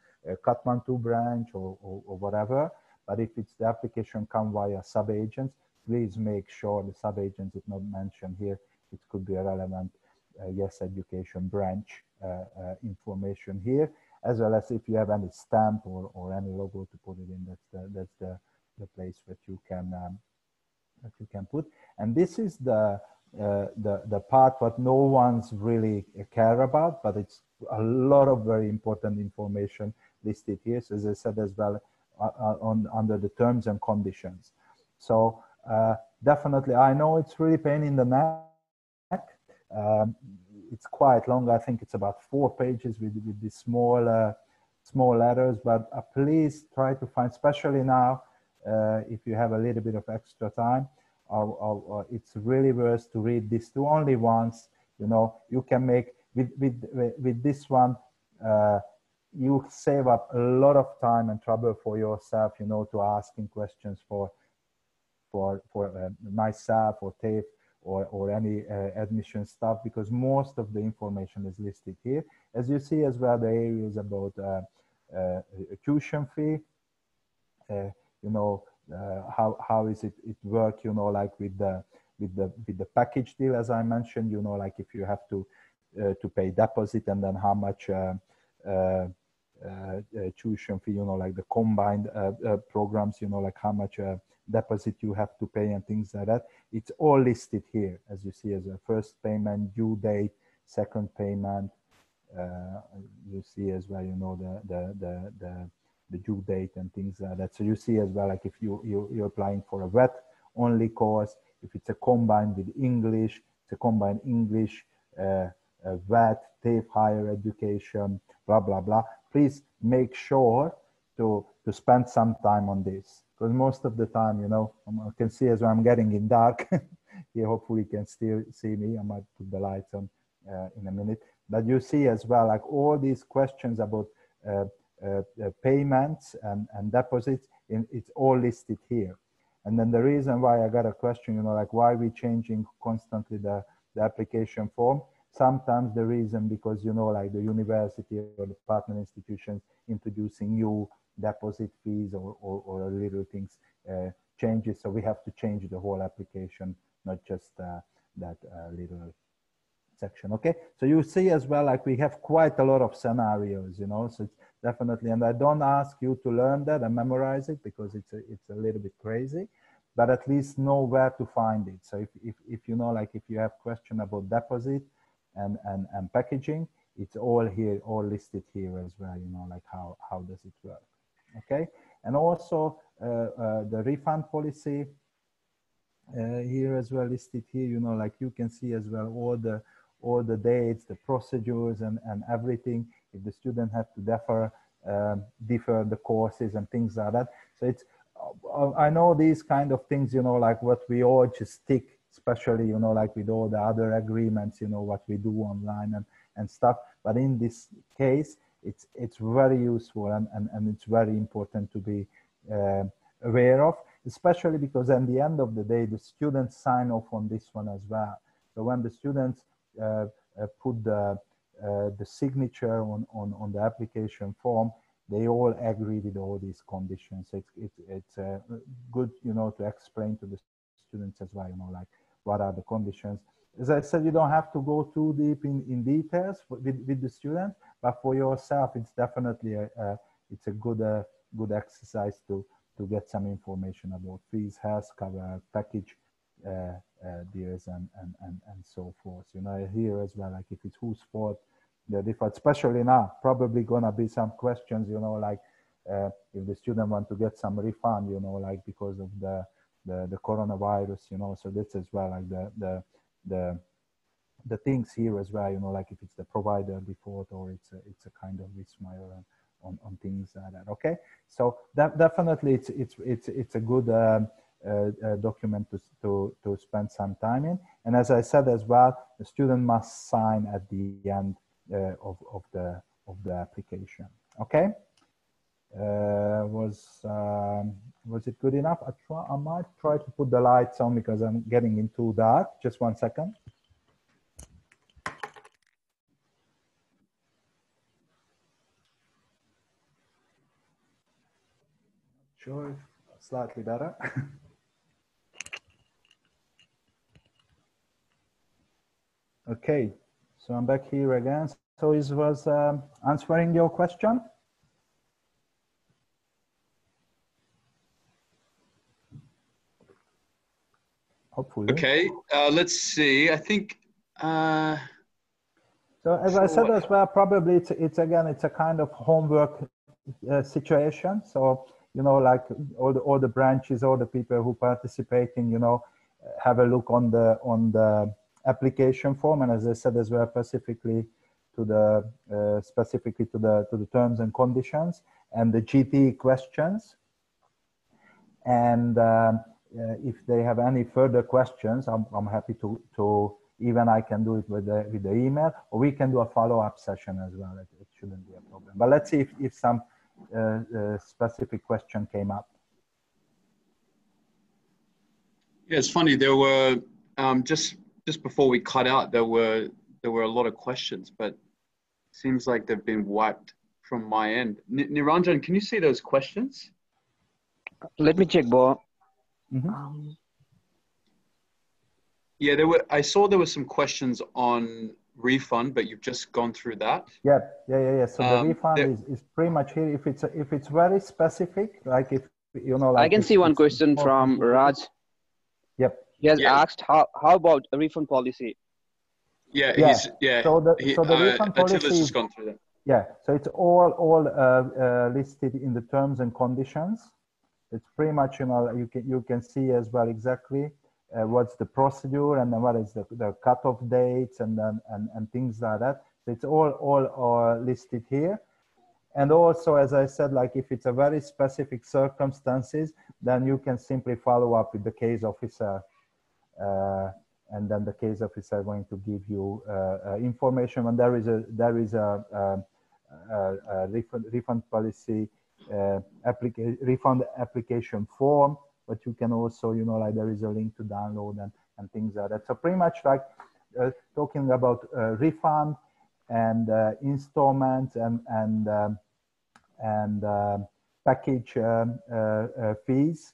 Kathmandu branch or whatever. But if it's the application come via sub-agents, please make sure the sub-agents is not mentioned here. It could be a relevant yes education branch information here, as well as if you have any stamp or any logo to put it in. That's the place that you can put. And this is the part what no one's really care about, but it's a lot of very important information listed here. So as I said as well, under the terms and conditions. So definitely, I know it's really pain in the neck. It's quite long. I think it's about 4 pages with these small letters, but please try to find, especially now, if you have a little bit of extra time, it's really worth to read this only once. You know, you can make with this one, you save up a lot of time and trouble for yourself, you know, to asking questions for myself or TAFE or any admission stuff, because most of the information is listed here. As you see as well, the areas about tuition fee, you know, how is it work, you know, like with the package deal, as I mentioned, you know, like if you have to pay deposit and then how much tuition fee, you know, like the combined programs, you know, like how much deposit you have to pay and things like that. It's all listed here, as you see, as a first payment, due date, second payment. You see as well, you know, the due date and things like that. So you see as well, like if you're applying for a VET only course, if it's a combined with English, it's a combined English, VET, TAFE, higher education, blah, blah, blah. Please make sure to spend some time on this, because most of the time, you know, I can see as well, I'm getting in dark. Here, hopefully you can still see me. I might put the lights on in a minute. But you see as well, like all these questions about payments and deposits, it's all listed here. And then the reason why I got a question, you know, like why we changing constantly the application form. Sometimes the reason because, you know, like the university or the partner institutions introducing new deposit fees or little things changes. So we have to change the whole application, not just that little section. Okay, so you see as well, like we have quite a lot of scenarios, you know, so it's definitely, and I don't ask you to learn that and memorize it because it's a little bit crazy, but at least know where to find it. So if you know, like if you have question about deposit and packaging, it's all here, all listed here as well, you know, like how does it work. Okay, and also the refund policy here as well listed here, you know, like you can see as well all the dates, the procedures and everything, if the student have to defer the courses and things like that. So it's, I know these kind of things, you know, like what we all just stick, especially, you know, like with all the other agreements, you know, what we do online and stuff. But in this case, it's very useful and it's very important to be aware of, especially because at the end of the day, the students sign off on this one as well. So when the students put the signature on the application form, they all agree with all these conditions. It's good, you know, to explain to the students as well, you know, like what are the conditions. As I said, you don't have to go too deep in details with the student, but for yourself, it's definitely it's a good exercise to get some information about fees, health cover, package deals, and so forth. You know, here as well, like if it's whose fault the default, especially now, probably gonna be some questions, you know, like if the student want to get some refund, you know, like because of the coronavirus, you know, so that's as well like the things here as well, you know, like if it's the provider default or it's a kind of misfire on things like that. Okay, so definitely it's a good document to spend some time in. And as I said as well, the student must sign at the end of the application. Okay, was it good enough? I might try to put the lights on because I'm getting into dark. Just 1 second. Sure, slightly better. Okay, so I'm back here again. So it was answering your question. Hopefully. Okay, let's see. I think. So as I said as well, probably it's again, it's a kind of homework situation. So, you know, like all the branches, all the people who participating, you know, have a look on the application form, and as I said as well, specifically to the terms and conditions and the GT questions. And if they have any further questions, I'm happy to even I can do it with the email, or we can do a follow-up session as well. It shouldn't be a problem. But let's see if some specific question came up. Yeah, it's funny. There were just before we cut out, there were a lot of questions, but it seems like they've been wiped from my end. Niranjan, can you see those questions? Let me check, Bo. Mm-hmm. Yeah, I saw there were some questions on refund, but you've just gone through that. Yeah. So the refund is pretty much here. If it's very specific, like if you know, like I can see one question from Raj. Yep. He has asked how about a refund policy? Yeah. So the refund policy Attila's just gone through that. Yeah. So it's all listed in the terms and conditions. It's pretty much, you know, you can see as well exactly what's the procedure and then what is the cutoff dates and things like that. So it's all listed here. And also, as I said, like if it's a very specific circumstances, then you can simply follow up with the case officer, and then the case officer is going to give you information. And there is a refund policy refund application form, but you can also, you know, like there is a link to download and things like that. So pretty much like talking about refund and installments and package fees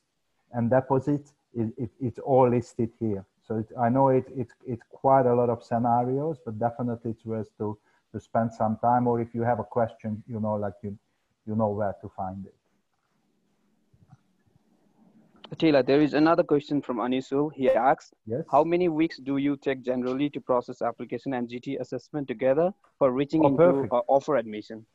and deposits, it's all listed here. So I know it's quite a lot of scenarios, but definitely it's worth to spend some time, or if you have a question, you know, like you know where to find it. Attila, there is another question from Anisul. He asks, yes, how many weeks do you take generally to process application and GT assessment together for reaching into perfect. offer admission?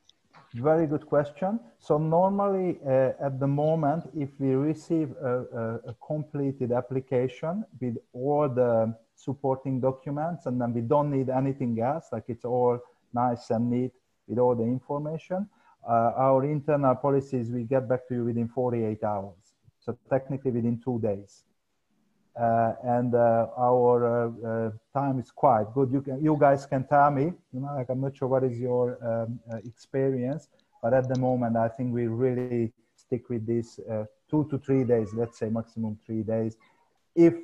Very good question. So normally at the moment, if we receive a completed application with all the supporting documents, and then we don't need anything else, like it's all nice and neat with all the information, our internal policies, we get back to you within 48 hours. So technically within 2 days. And our time is quite good. You guys can tell me, you know, like I'm not sure what is your experience, but at the moment I think we really stick with this 2 to 3 days, let's say maximum 3 days, if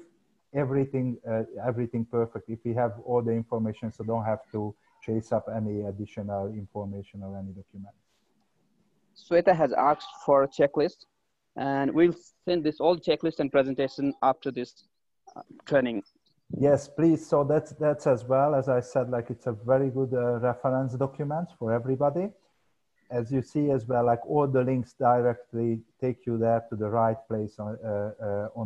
everything perfect, if we have all the information, so don't have to chase up any additional information or any document. Sweta has asked for a checklist, and we'll send this all checklist and presentation after this training. Yes, please. So that's as well, as I said, like it's a very good reference document for everybody. As you see as well, like all the links directly take you there to the right place on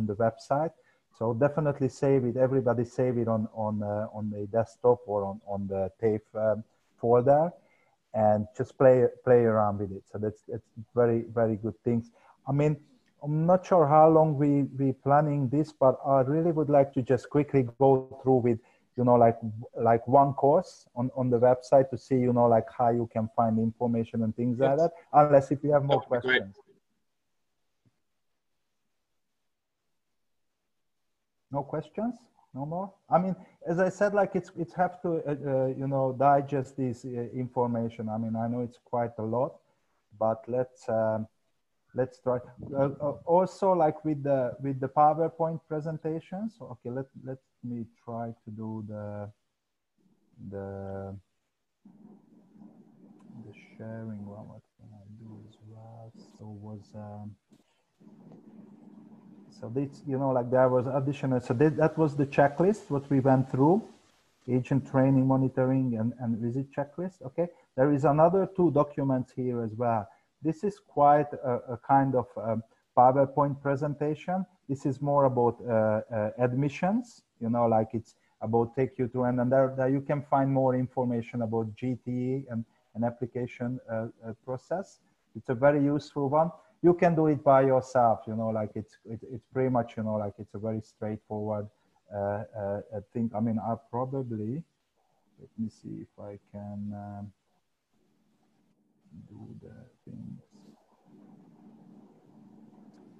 the website. So definitely save it. Everybody save it on the desktop or on the TAFE folder, and just play around with it. So that's very, very good things. I mean, I'm not sure how long we planning this, but I really would like to just quickly go through with, you know, like one course on the website to see, you know, like how you can find information and things like that, unless if you have more questions. No questions? No more? I mean, as I said, like it's have to, you know, digest this information. I mean, I know it's quite a lot, but let's try. Also, like with the PowerPoint presentations. Okay, let me try to do the sharing one. What can I do as well? So this, you know, like there was additional. So that was the checklist what we went through. Agent training, monitoring, and visit checklist. Okay, there is another 2 documents here as well. This is quite a kind of PowerPoint presentation. This is more about admissions, you know, like it's about take you to, and then there you can find more information about GTE and application process. It's a very useful one. You can do it by yourself, you know, like it's pretty much, you know, like it's a very straightforward thing. I mean, I probably, let me see if I can do the things.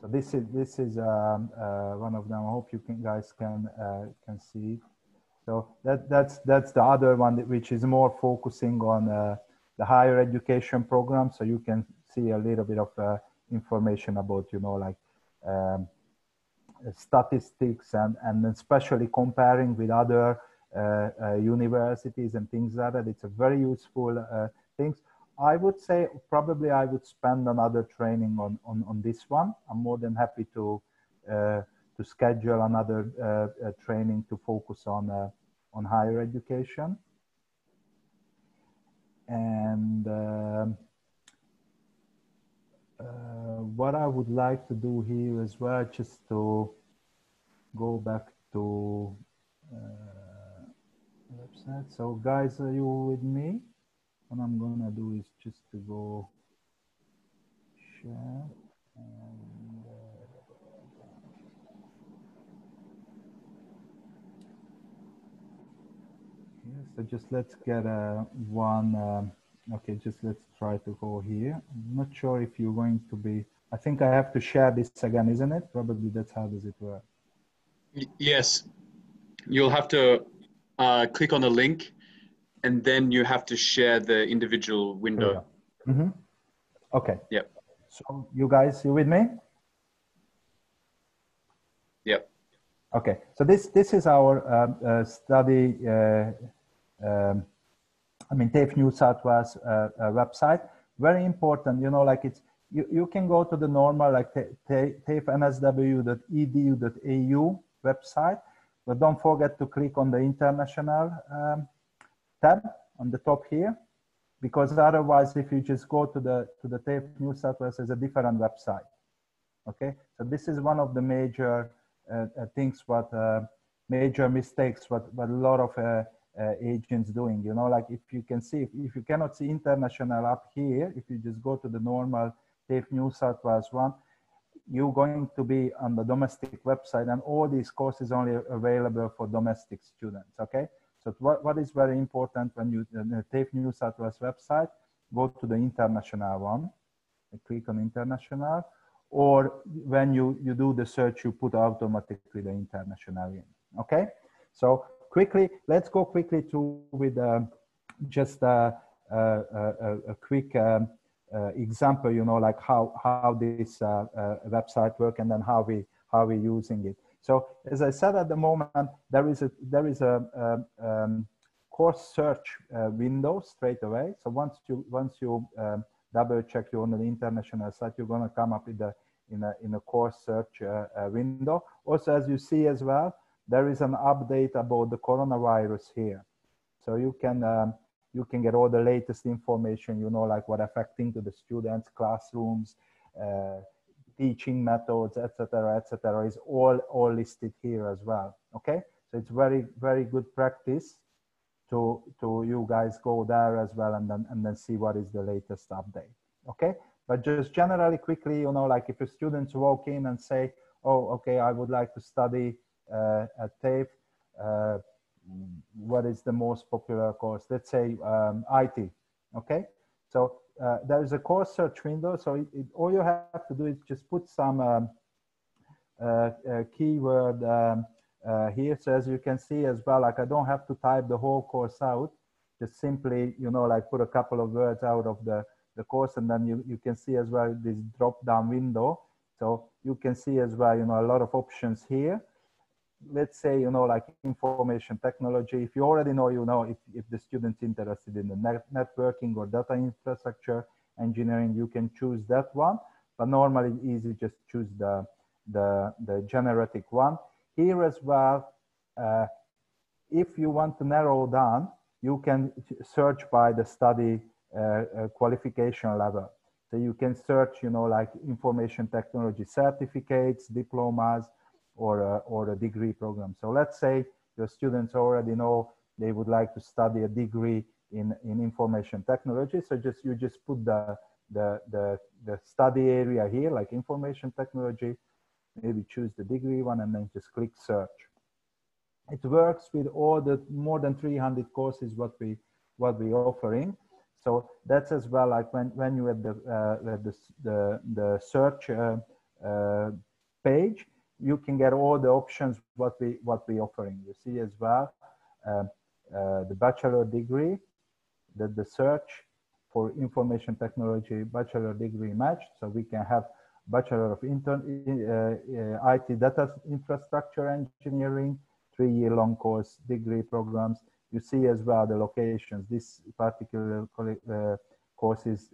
So this is one of them. I hope you guys can see it. So that's the other one, which is more focusing on the higher education program. So you can see a little bit of information about, you know, like statistics and especially comparing with other universities and things like that. It's a very useful things. I would say probably I would spend another training on this one. I'm more than happy to schedule another training to focus on higher education. And what I would like to do here as well, just to go back to website. So guys, are you with me? What I'm gonna do is just to go share and so just let's get one. Okay, just let's try to go here. I'm not sure if you're going to be. I think I have to share this again, isn't it? Probably that's how does it work. Yes, you'll have to click on the link, and then you have to share the individual window. Mm-hmm. Okay. Yep. So you guys, you with me? Yep. Okay. So this is our study. I mean, TAFE New South Wales website. Very important, you know, like it's you can go to the normal like TAFE NSW.edu.au website, But don't forget to click on the international tab on the top here, because otherwise, if you just go to the TAFE New South Wales, there's a different website. Okay, so this is one of the major things, major mistakes, what a lot of agents doing. You know, like if you can see, if you cannot see international up here, if you just go to the normal TAFE New South Wales one, you're going to be on the domestic website, and all these courses only available for domestic students. Okay, so what is very important when you TAFE New South Wales website, go to the international one, click on international, or when you do the search, you put automatically the international in. Okay, so quickly, let's go quickly to with just a quick example, you know, like how this website work, and then how we're using it. So as I said, at the moment there is a course search window straight away. So once you double check you on the international site, you're going to come up with in a course search window. Also, as you see as well, there is an update about the coronavirus here, so you can get all the latest information, you know, like what affecting to the students, classrooms, teaching methods, etc., is all listed here as well. Okay, so it's very good practice to you guys go there as well, and then see what is the latest update. Okay, but just generally quickly, you know, like if a students walk in and say, oh, okay, I would like to study at TAFE, what is the most popular course? Let's say IT. Okay, so there is a course search window. So all you have to do is just put some keyword here. So as you can see as well, like I don't have to type the whole course out. Just simply, you know, like put a couple of words out of the course, and then you can see as well this drop down window. So you can see as well, you know, a lot of options here. Let's say, you know, like information technology. If you already know, you know, if the student's interested in the networking or data infrastructure engineering, you can choose that one. But normally it's easy, just choose the generic one. Here as well, if you want to narrow down, you can search by the study qualification level. So you can search, you know, like information technology certificates, diplomas, or a degree program. So let's say your students already know they would like to study a degree in information technology. So you just put the study area here, like information technology, maybe choose the degree one, and then just click search. It works with all the more than 300 courses what we offering. So that's as well, like when you at the search page, you can get all the options what we offering. You see as well the bachelor degree, the search for information technology bachelor degree matched. So we can have Bachelor of IT Data Infrastructure Engineering, 3-year long course degree programs. You see as well the locations. This particular course is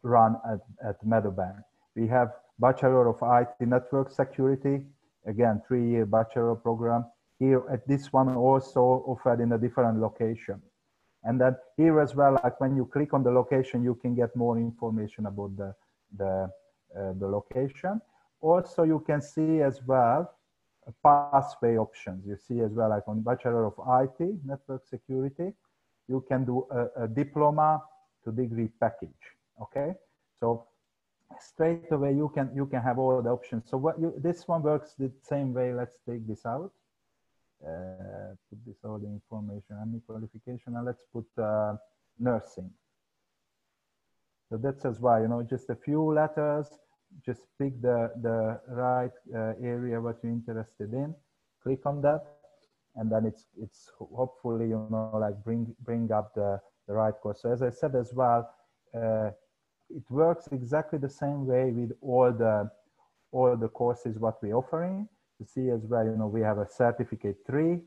run at Meadowbank. We have Bachelor of IT Network Security, again, 3-year bachelor program. Here at this one also offered in a different location. And then here as well, like when you click on the location, you can get more information about the location. Also, you can see as well pathway options. You see as well, like on Bachelor of IT Network Security, you can do a diploma to degree package. Okay, so straight away you can have all the options. So this one works the same way. Let's take this out. Put this all the information, any qualification, and let's put nursing. So that's as well, you know, just a few letters, just pick the right area what you're interested in, click on that, and then it's hopefully, you know, like bring up the right course. So as I said as well, it works exactly the same way with all the courses what we're offering. You see as well, you know, we have a certificate 3,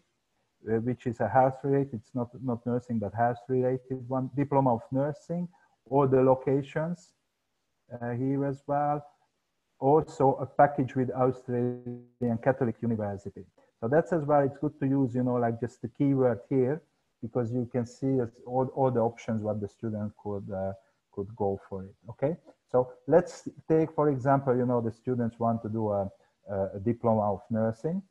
which is a health related, it's not nursing, but health related one, diploma of nursing, all the locations here as well. also a package with Australian Catholic University. So that's as well, it's good to use, you know, like just the keyword here, because you can see all the options what the student could go for it, okay? So let's take, for example, you know, the students want to do a diploma of nursing.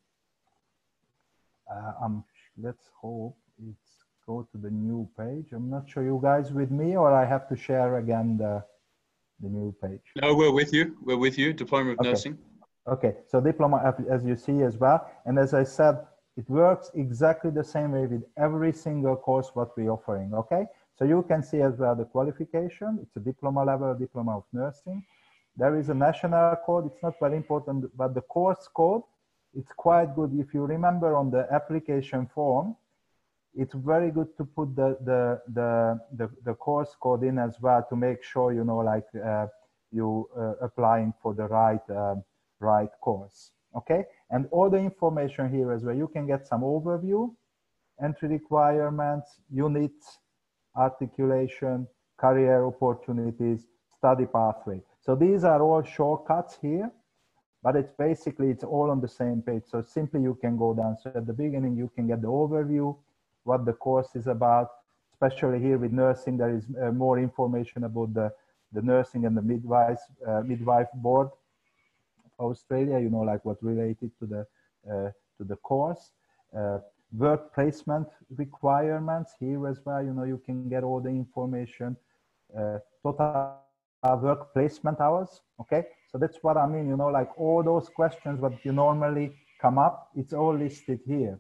Let's hope it's go to the new page. I'm not sure you guys with me, or I have to share again the new page. No, we're with you. We're with you. Diploma of Nursing. Okay, so diploma, as you see as well. And as I said, it works exactly the same way with every single course what we're offering, okay? So you can see as well the qualification. It's a diploma level, diploma of nursing. There is a national code. It's not very important, but the course code, it's quite good. If you remember on the application form, it's very good to put the course code in as well to make sure, you know, like you applying for the right course, okay? And all the information here as well, you can get some overview, entry requirements, units, articulation, career opportunities, study pathway. So these are all shortcuts here, but it's basically, it's all on the same page. So simply you can go down. So at the beginning, you can get the overview, what the course is about, especially here with nursing, there is more information about the nursing and the midwife board of Australia, you know, like what related to the course. Work placement requirements here as well, you know, you can get all the information, total work placement hours, okay? So that's what I mean, you know, like all those questions what you normally come up, it's all listed here.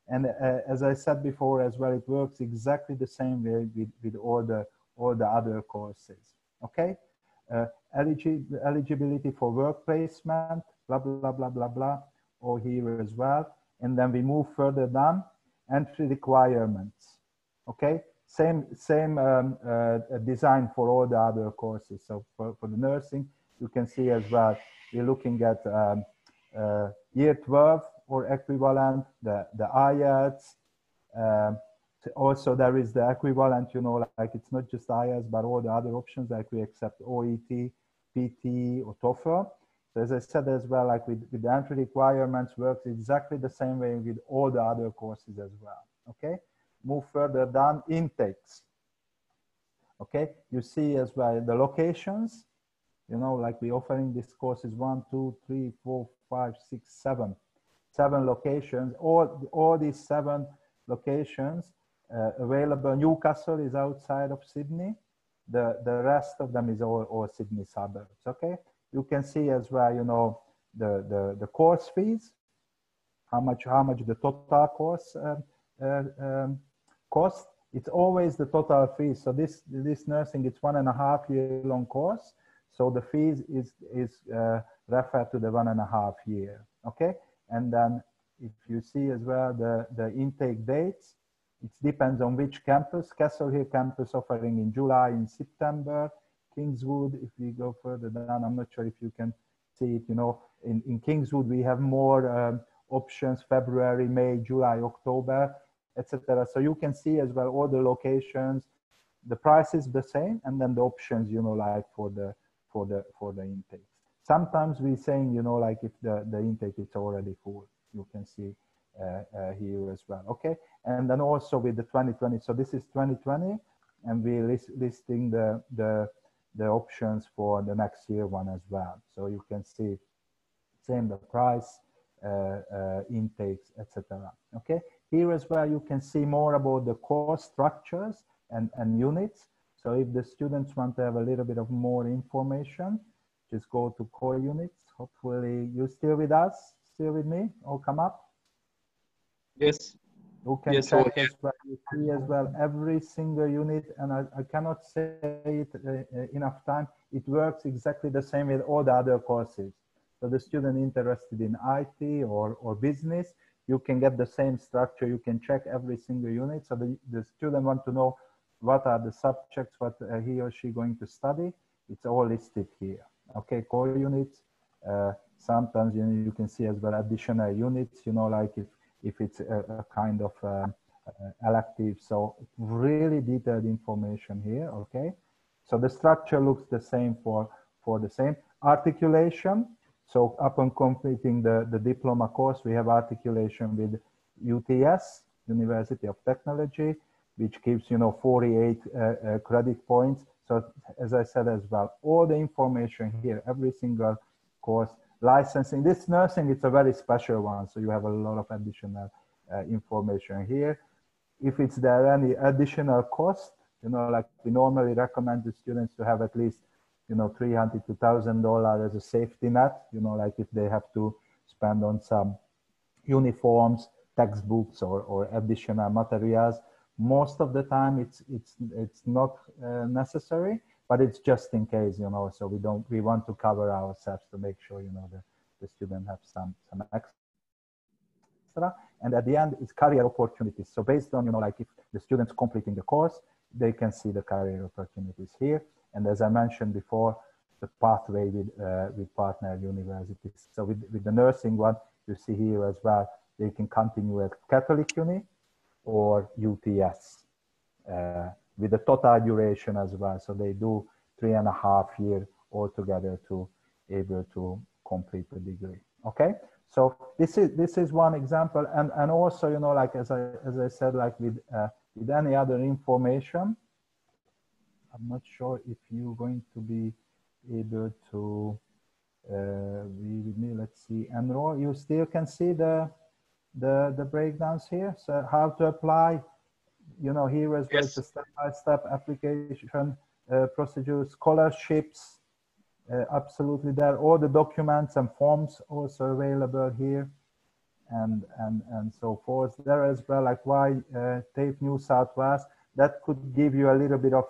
And as I said before as well, it works exactly the same way with all the other courses, okay? Eligibility for work placement, blah, blah, blah, blah, blah, all here as well. And then we move further down, entry requirements, okay? Same design for all the other courses. So for the nursing, you can see as well, we're looking at year 12 or equivalent, the IELTS. Also, there is the equivalent, you know, like it's not just IELTS, but all the other options, like we accept OET, PT, or TOEFL. So as I said as well, like with the entry requirements works exactly the same way with all the other courses as well, okay? Move further down, intakes, okay? You see as well the locations, you know, like we're offering these courses 1, 2, 3, 4, 5, 6, 7. 7 locations, all these 7 locations available. Newcastle is outside of Sydney. The rest of them is all Sydney suburbs, okay? You can see as well, you know, the course fees, how much the total course cost. It's always the total fees. So this nursing, it's 1.5 year long course. So the fees is referred to the 1.5 year, okay? And then if you see as well the intake dates, it depends on which campus. Castle Hill campus offering in July, in September. Kingswood, if we go further down, I'm not sure if you can see it, you know, in Kingswood, we have more options, February, May, July, October, etc. So you can see as well all the locations, the price is the same, and then the options, you know, like for the intake. Sometimes we're saying, you know, like if the intake is already full, you can see here as well, okay? And then also with the 2020, so this is 2020, and we're listing the options for the next year one as well. So you can see same the price, intakes, etc. Okay, here as well you can see more about the course structures and units. So if the students want to have a little bit of more information, just go to core units. Hopefully you're still with us, still with me, or come up. Yes. You can check as well, you see as well every single unit, and I cannot say it enough time. It works exactly the same with all the other courses. So the student interested in IT or business, you can get the same structure. You can check every single unit. So the student want to know what are the subjects, what he or she going to study. It's all listed here. Okay, core units. Sometimes you can see as well additional units, you know, like if it's a kind of elective. So really detailed information here, okay? So the structure looks the same for the same. articulation. So upon completing the diploma course, we have articulation with UTS, University of Technology, which gives, 48 credit points. So as I said as well, all the information here, every single course, licensing. This nursing, it's a very special one. So you have a lot of additional information here. If it's there any additional cost, like we normally recommend the students to have at least, $300 to $1,000 as a safety net, like if they have to spend on some uniforms, textbooks, or additional materials. Most of the time it's not necessary, but it's just in case, so we want to cover ourselves to make sure, the student have some extra. And at the end, it's career opportunities. So based on, like if the student's completing the course, they can see the career opportunities here. And as I mentioned before, the pathway with partner universities. So with the nursing one, you see here as well, they can continue at Catholic Uni or UTS with the total duration as well. So they do 3.5 years altogether to able to complete the degree. Okay. So this is one example, and also, like as I said, like with any other information, I'm not sure if you're going to be able to be with me. Let's see, enroll. You still can see the breakdowns here. So how to apply, here as well, it's a step-by-step application procedure, scholarships. Absolutely there. All the documents and forms also available here, and so forth. There as well, like why TAFE New South Wales. That could give you a little bit of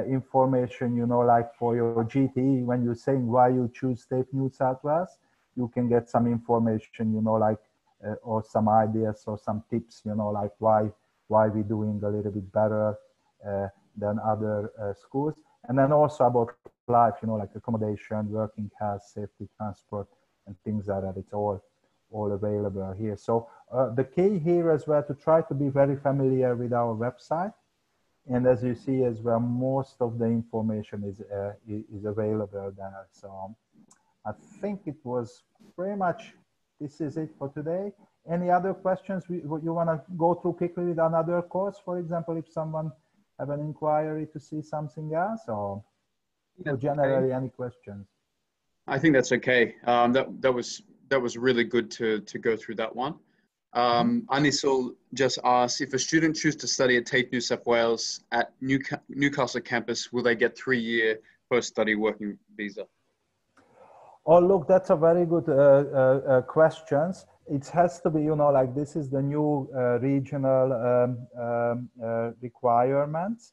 information, like for your GTE, when you're saying why you choose TAFE New South Wales, you can get some information, like or some ideas or some tips, like why we're doing a little bit better than other schools. And then also about life, like accommodation, working, health, safety, transport, and things like that. It's all available here. So the key here as well to try to be very familiar with our website. And as you see as well, most of the information is available there. So I think it was pretty much, this is it for today. Any other questions you want to go through quickly with another course? For example, if someone have an inquiry to see something else, or generally any questions? I think that's okay. That was really good to go through that one. Anisul just asked, if a student chooses to study at TAFE New South Wales at Newcastle campus, will they get 3-year post-study working visa? Oh, look, that's a very good question. It has to be, like this is the new regional requirements.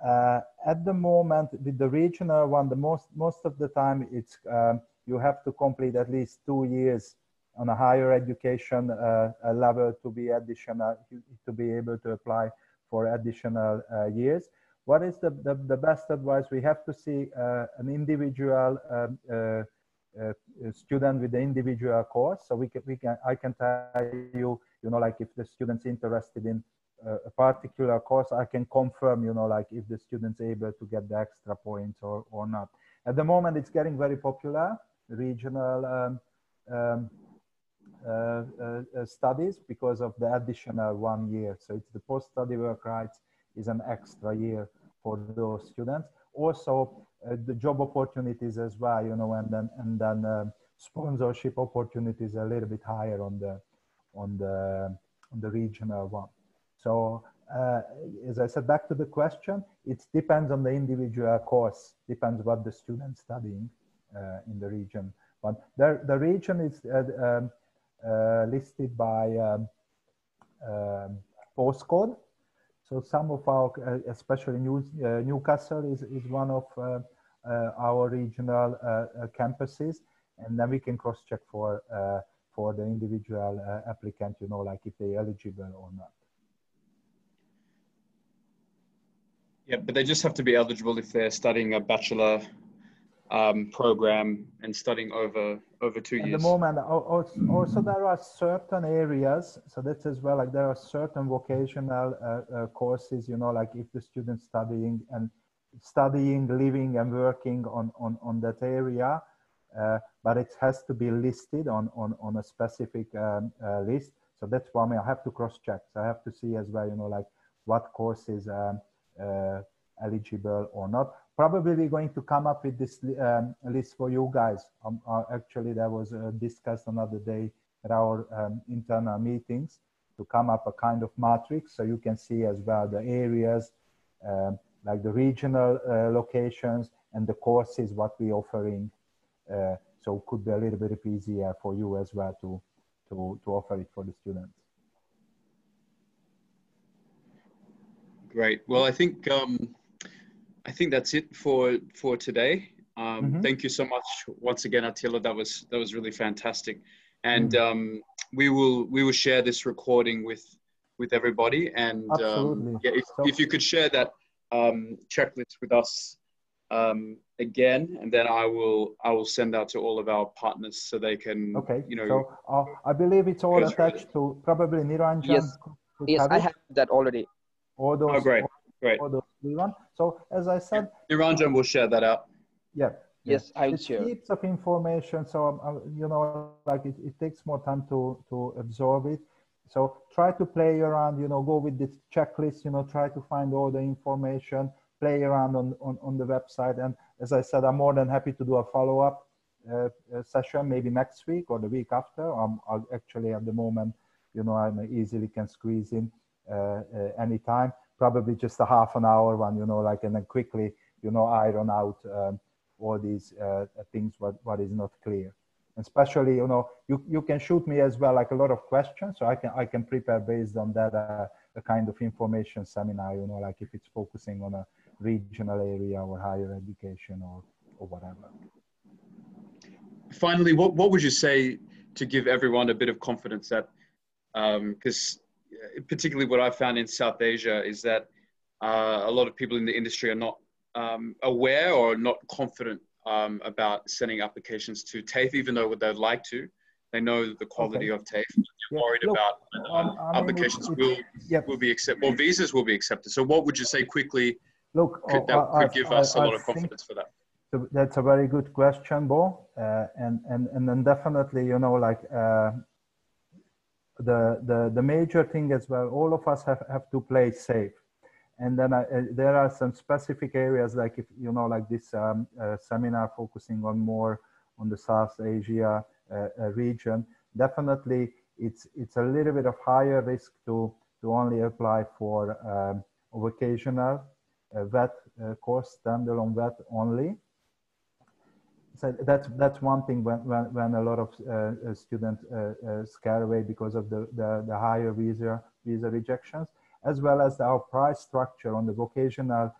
At the moment, with the regional one, most of the time it's you have to complete at least 2 years on a higher education level to be additional, to be able to apply for additional years. What is the best advice? We have to see an individual student with the individual course. So I can tell you, like if the student's interested in a particular course, I can confirm, like if the student's able to get the extra points or not. At the moment, it's getting very popular, regional studies, because of the additional 1 year. So it's the post-study work rights is an extra year for those students. Also, the job opportunities as well, and then sponsorship opportunities a little bit higher on the regional one. So as I said, back to the question, it depends on the individual course, depends what the student's studying in the region. But the region is listed by postcode. So some of our, especially Newcastle is one of our regional campuses, and then we can cross-check for the individual applicant, like if they're eligible or not. Yeah, but they just have to be eligible if they're studying a bachelor program and studying over 2 years. At the moment, also there are certain areas, so that's as well, like there are certain vocational courses, like if the student's studying, living and working on that area, but it has to be listed on a specific list. So that's why I have to cross-check. So I have to see as well, you know, like what course is eligible or not. Probably we're going to come up with this list for you guys. Actually, that was discussed another day at our internal meetings, to come up a kind of matrix so you can see as well the areas, like the regional locations and the courses what we're offering. So it could be a little bit easier for you as well to offer it for the students. Great. Well, I think that's it for today. Thank you so much once again, Attila. That was really fantastic. And we will share this recording with everybody. And yeah, if you could share that checklist with us again, and then I will send out to all of our partners so they can. Okay. You know. So I believe it's all attached to probably Niranjan. Yes. Yes, I have that already. All those. Oh, great. Great. All those we want. So as I said, Niranjan will share that out. Yeah. Yes, I will it's share. Heaps of information, so you know, like it takes more time to absorb it. So try to play around, you know, go with this checklist, you know, try to find all the information, play around on the website. And as I said, I'm more than happy to do a follow-up session, maybe next week or the week after. I'll actually at the moment, you know, I easily can squeeze in anytime, probably just a half an hour one, you know, like, and then quickly, you know, iron out all these things what is not clear. And especially, you know, you can shoot me as well, like a lot of questions, so I can prepare based on that a kind of information seminar, you know, like if it's focusing on a regional area or higher education or whatever. Finally, what would you say to give everyone a bit of confidence that, because particularly what I found in South Asia is that a lot of people in the industry are not aware or not confident about sending applications to TAFE, even though they'd like to. They know the quality of TAFE. They're worried about applications will be accepted, or visas will be accepted. So what would you say quickly could give us a lot of confidence for that? So that's a very good question, Bo. And then definitely, you know, like the major thing as well, all of us have to play safe. And then there are some specific areas, like if you know, like this seminar focusing on more on the South Asia region. Definitely, it's a little bit of higher risk to only apply for a vocational VET course, standalone VET only. So that's one thing when a lot of students scare away because of the higher visa rejections, as well as our price structure on the vocational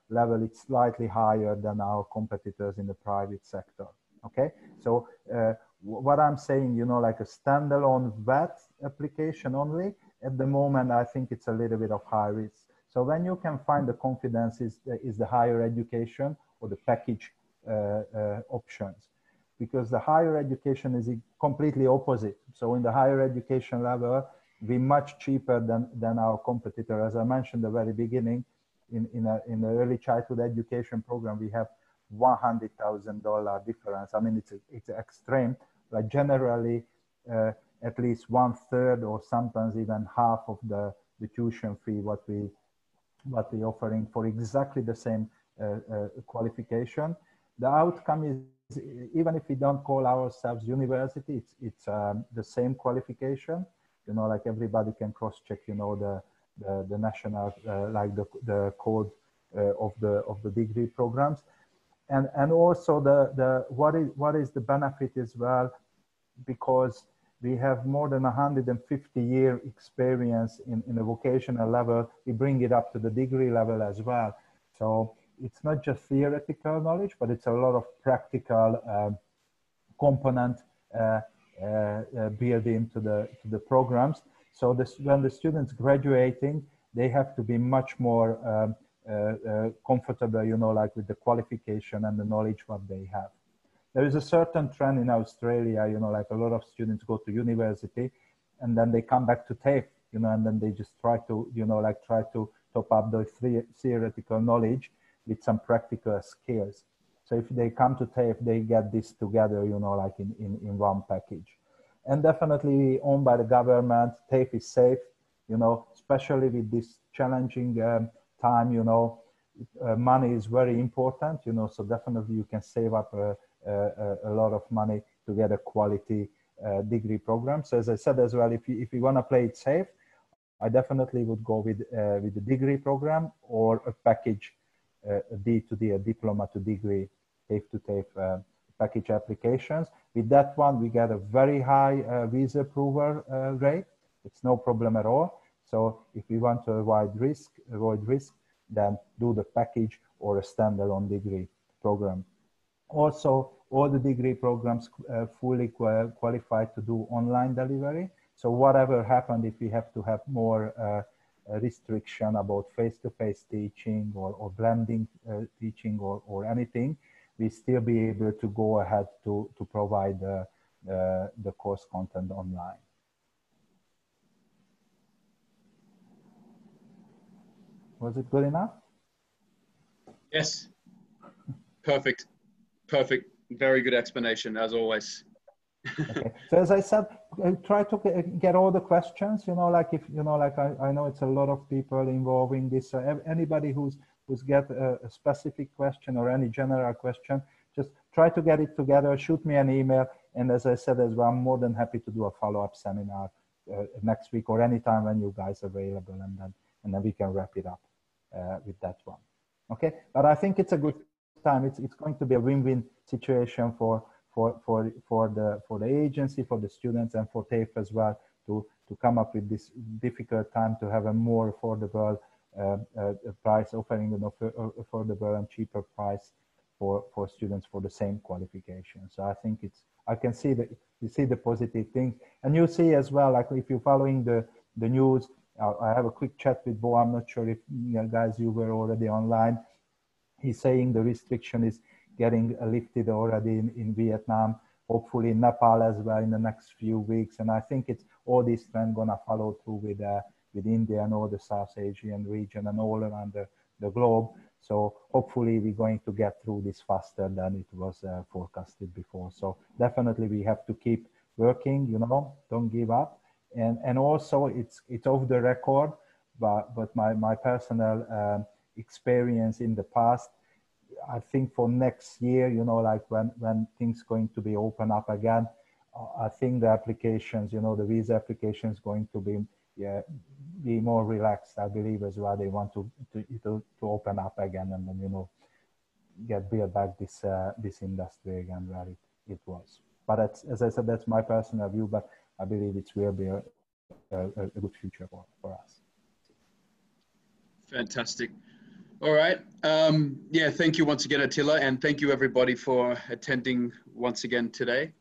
level. It's slightly higher than our competitors in the private sector. Okay, so what I'm saying, you know, like a standalone VET application only, at the moment, I think it's a little bit of high risk. So when you can find the confidence is the higher education or the package options, because the higher education is completely opposite. So in the higher education level, we're much cheaper than our competitor. As I mentioned at the very beginning, in the early childhood education program, we have $100,000 difference. I mean, it's extreme. Like generally, at least 1/3 or sometimes even half of the tuition fee what we offering for exactly the same qualification. The outcome is, even if we don't call ourselves university, it's the same qualification. You know, like everybody can cross-check, you know, the national, like the code of the degree programs. And also what is the benefit as well, because we have more than 150-year experience in a vocational level. We bring it up to the degree level as well. So it's not just theoretical knowledge, but it's a lot of practical component built into the programs. So when the students graduating, they have to be much more comfortable, you know, like with the qualification and the knowledge what they have. There is a certain trend in Australia, you know, like a lot of students go to university and then they come back to TAFE, you know, and then they just try to, you know, like try to top up the theoretical knowledge with some practical skills. So if they come to TAFE, they get this together, you know, like in one package. And definitely owned by the government. TAFE is safe, you know, especially with this challenging time, you know, money is very important, you know, so definitely you can save up a lot of money to get a quality degree program. So as I said as well, if you want to play it safe, I definitely would go with the degree program or a package, a D2D, a diploma to degree, TAFE to TAFE package applications. With that one, we get a very high visa approval rate. It's no problem at all. So if we want to avoid risk, then do the package or a standalone degree program. Also, all the degree programs fully qualified to do online delivery. So whatever happened, if we have to have more restriction about face-to-face teaching or blending teaching or anything, we still be able to go ahead to provide the course content online. Was it good enough? Yes. Perfect. Perfect. Very good explanation, as always. Okay. So as I said, try to get all the questions, you know, like if, you know, like I know it's a lot of people involving this. So anybody who's get a specific question or any general question, just try to get it together, shoot me an email. And as I said as well, I'm more than happy to do a follow-up seminar next week or anytime when you guys are available, and then we can wrap it up with that one. Okay. But I think it's a good time. It's going to be a win-win situation for the agency, for the students, and for TAFE as well to come up with this difficult time to have a more affordable price, offering an affordable and cheaper price for students for the same qualification. So I think I can see that you see the positive things, and you see as well, like if you're following the news. I have a quick chat with Bo. I'm not sure if guys you were already online. He's saying the restriction is getting lifted already in Vietnam, hopefully in Nepal as well in the next few weeks. And I think it's all these trends gonna follow through with India and all the South Asian region and all around the globe. So hopefully we're going to get through this faster than it was forecasted before. So definitely we have to keep working, you know, don't give up. And also it's off the record, but my personal experience in the past, I think for next year, you know, like when things going to be open up again, I think the applications, you know, the visa applications going to be more relaxed, I believe as well. They want to open up again and then, you know, build back this industry again where it was. But that's, as I said, that's my personal view, but I believe it will be a good future for us. Fantastic. All right. Yeah, thank you once again, Attila, and thank you everybody for attending once again today.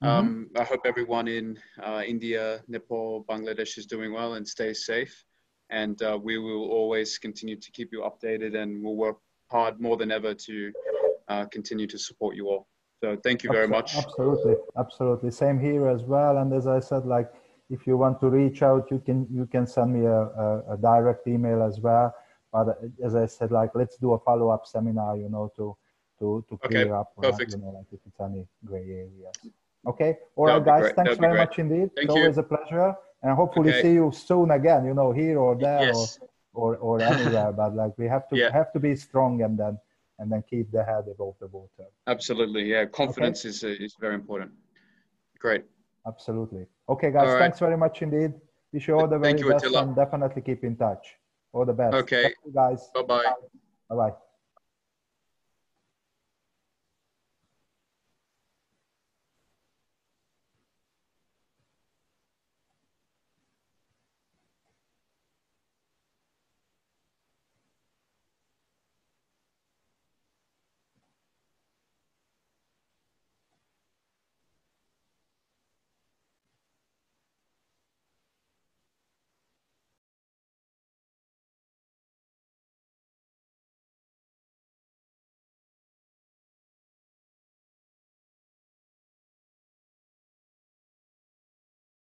I hope everyone in India, Nepal, Bangladesh is doing well and stays safe. And we will always continue to keep you updated, and we'll work hard more than ever to continue to support you all. So thank you very much. Absolutely, absolutely. Same here as well. And as I said, like if you want to reach out, you can send me a direct email as well. But as I said, like let's do a follow-up seminar, you know, to clear up, perfect. You know, like if it's any gray areas. Okay. All right, guys. Thanks very much indeed. It's always a pleasure, and hopefully see you soon again. You know, here or there or anywhere. But like we have to be strong and then keep the head above the water. Absolutely. Yeah. Confidence is very important. Great. Absolutely. Okay, guys. Thanks very much indeed. Wish you all the very best, and definitely keep in touch. All the best. Okay. Thank you, guys. Bye-bye. Bye-bye.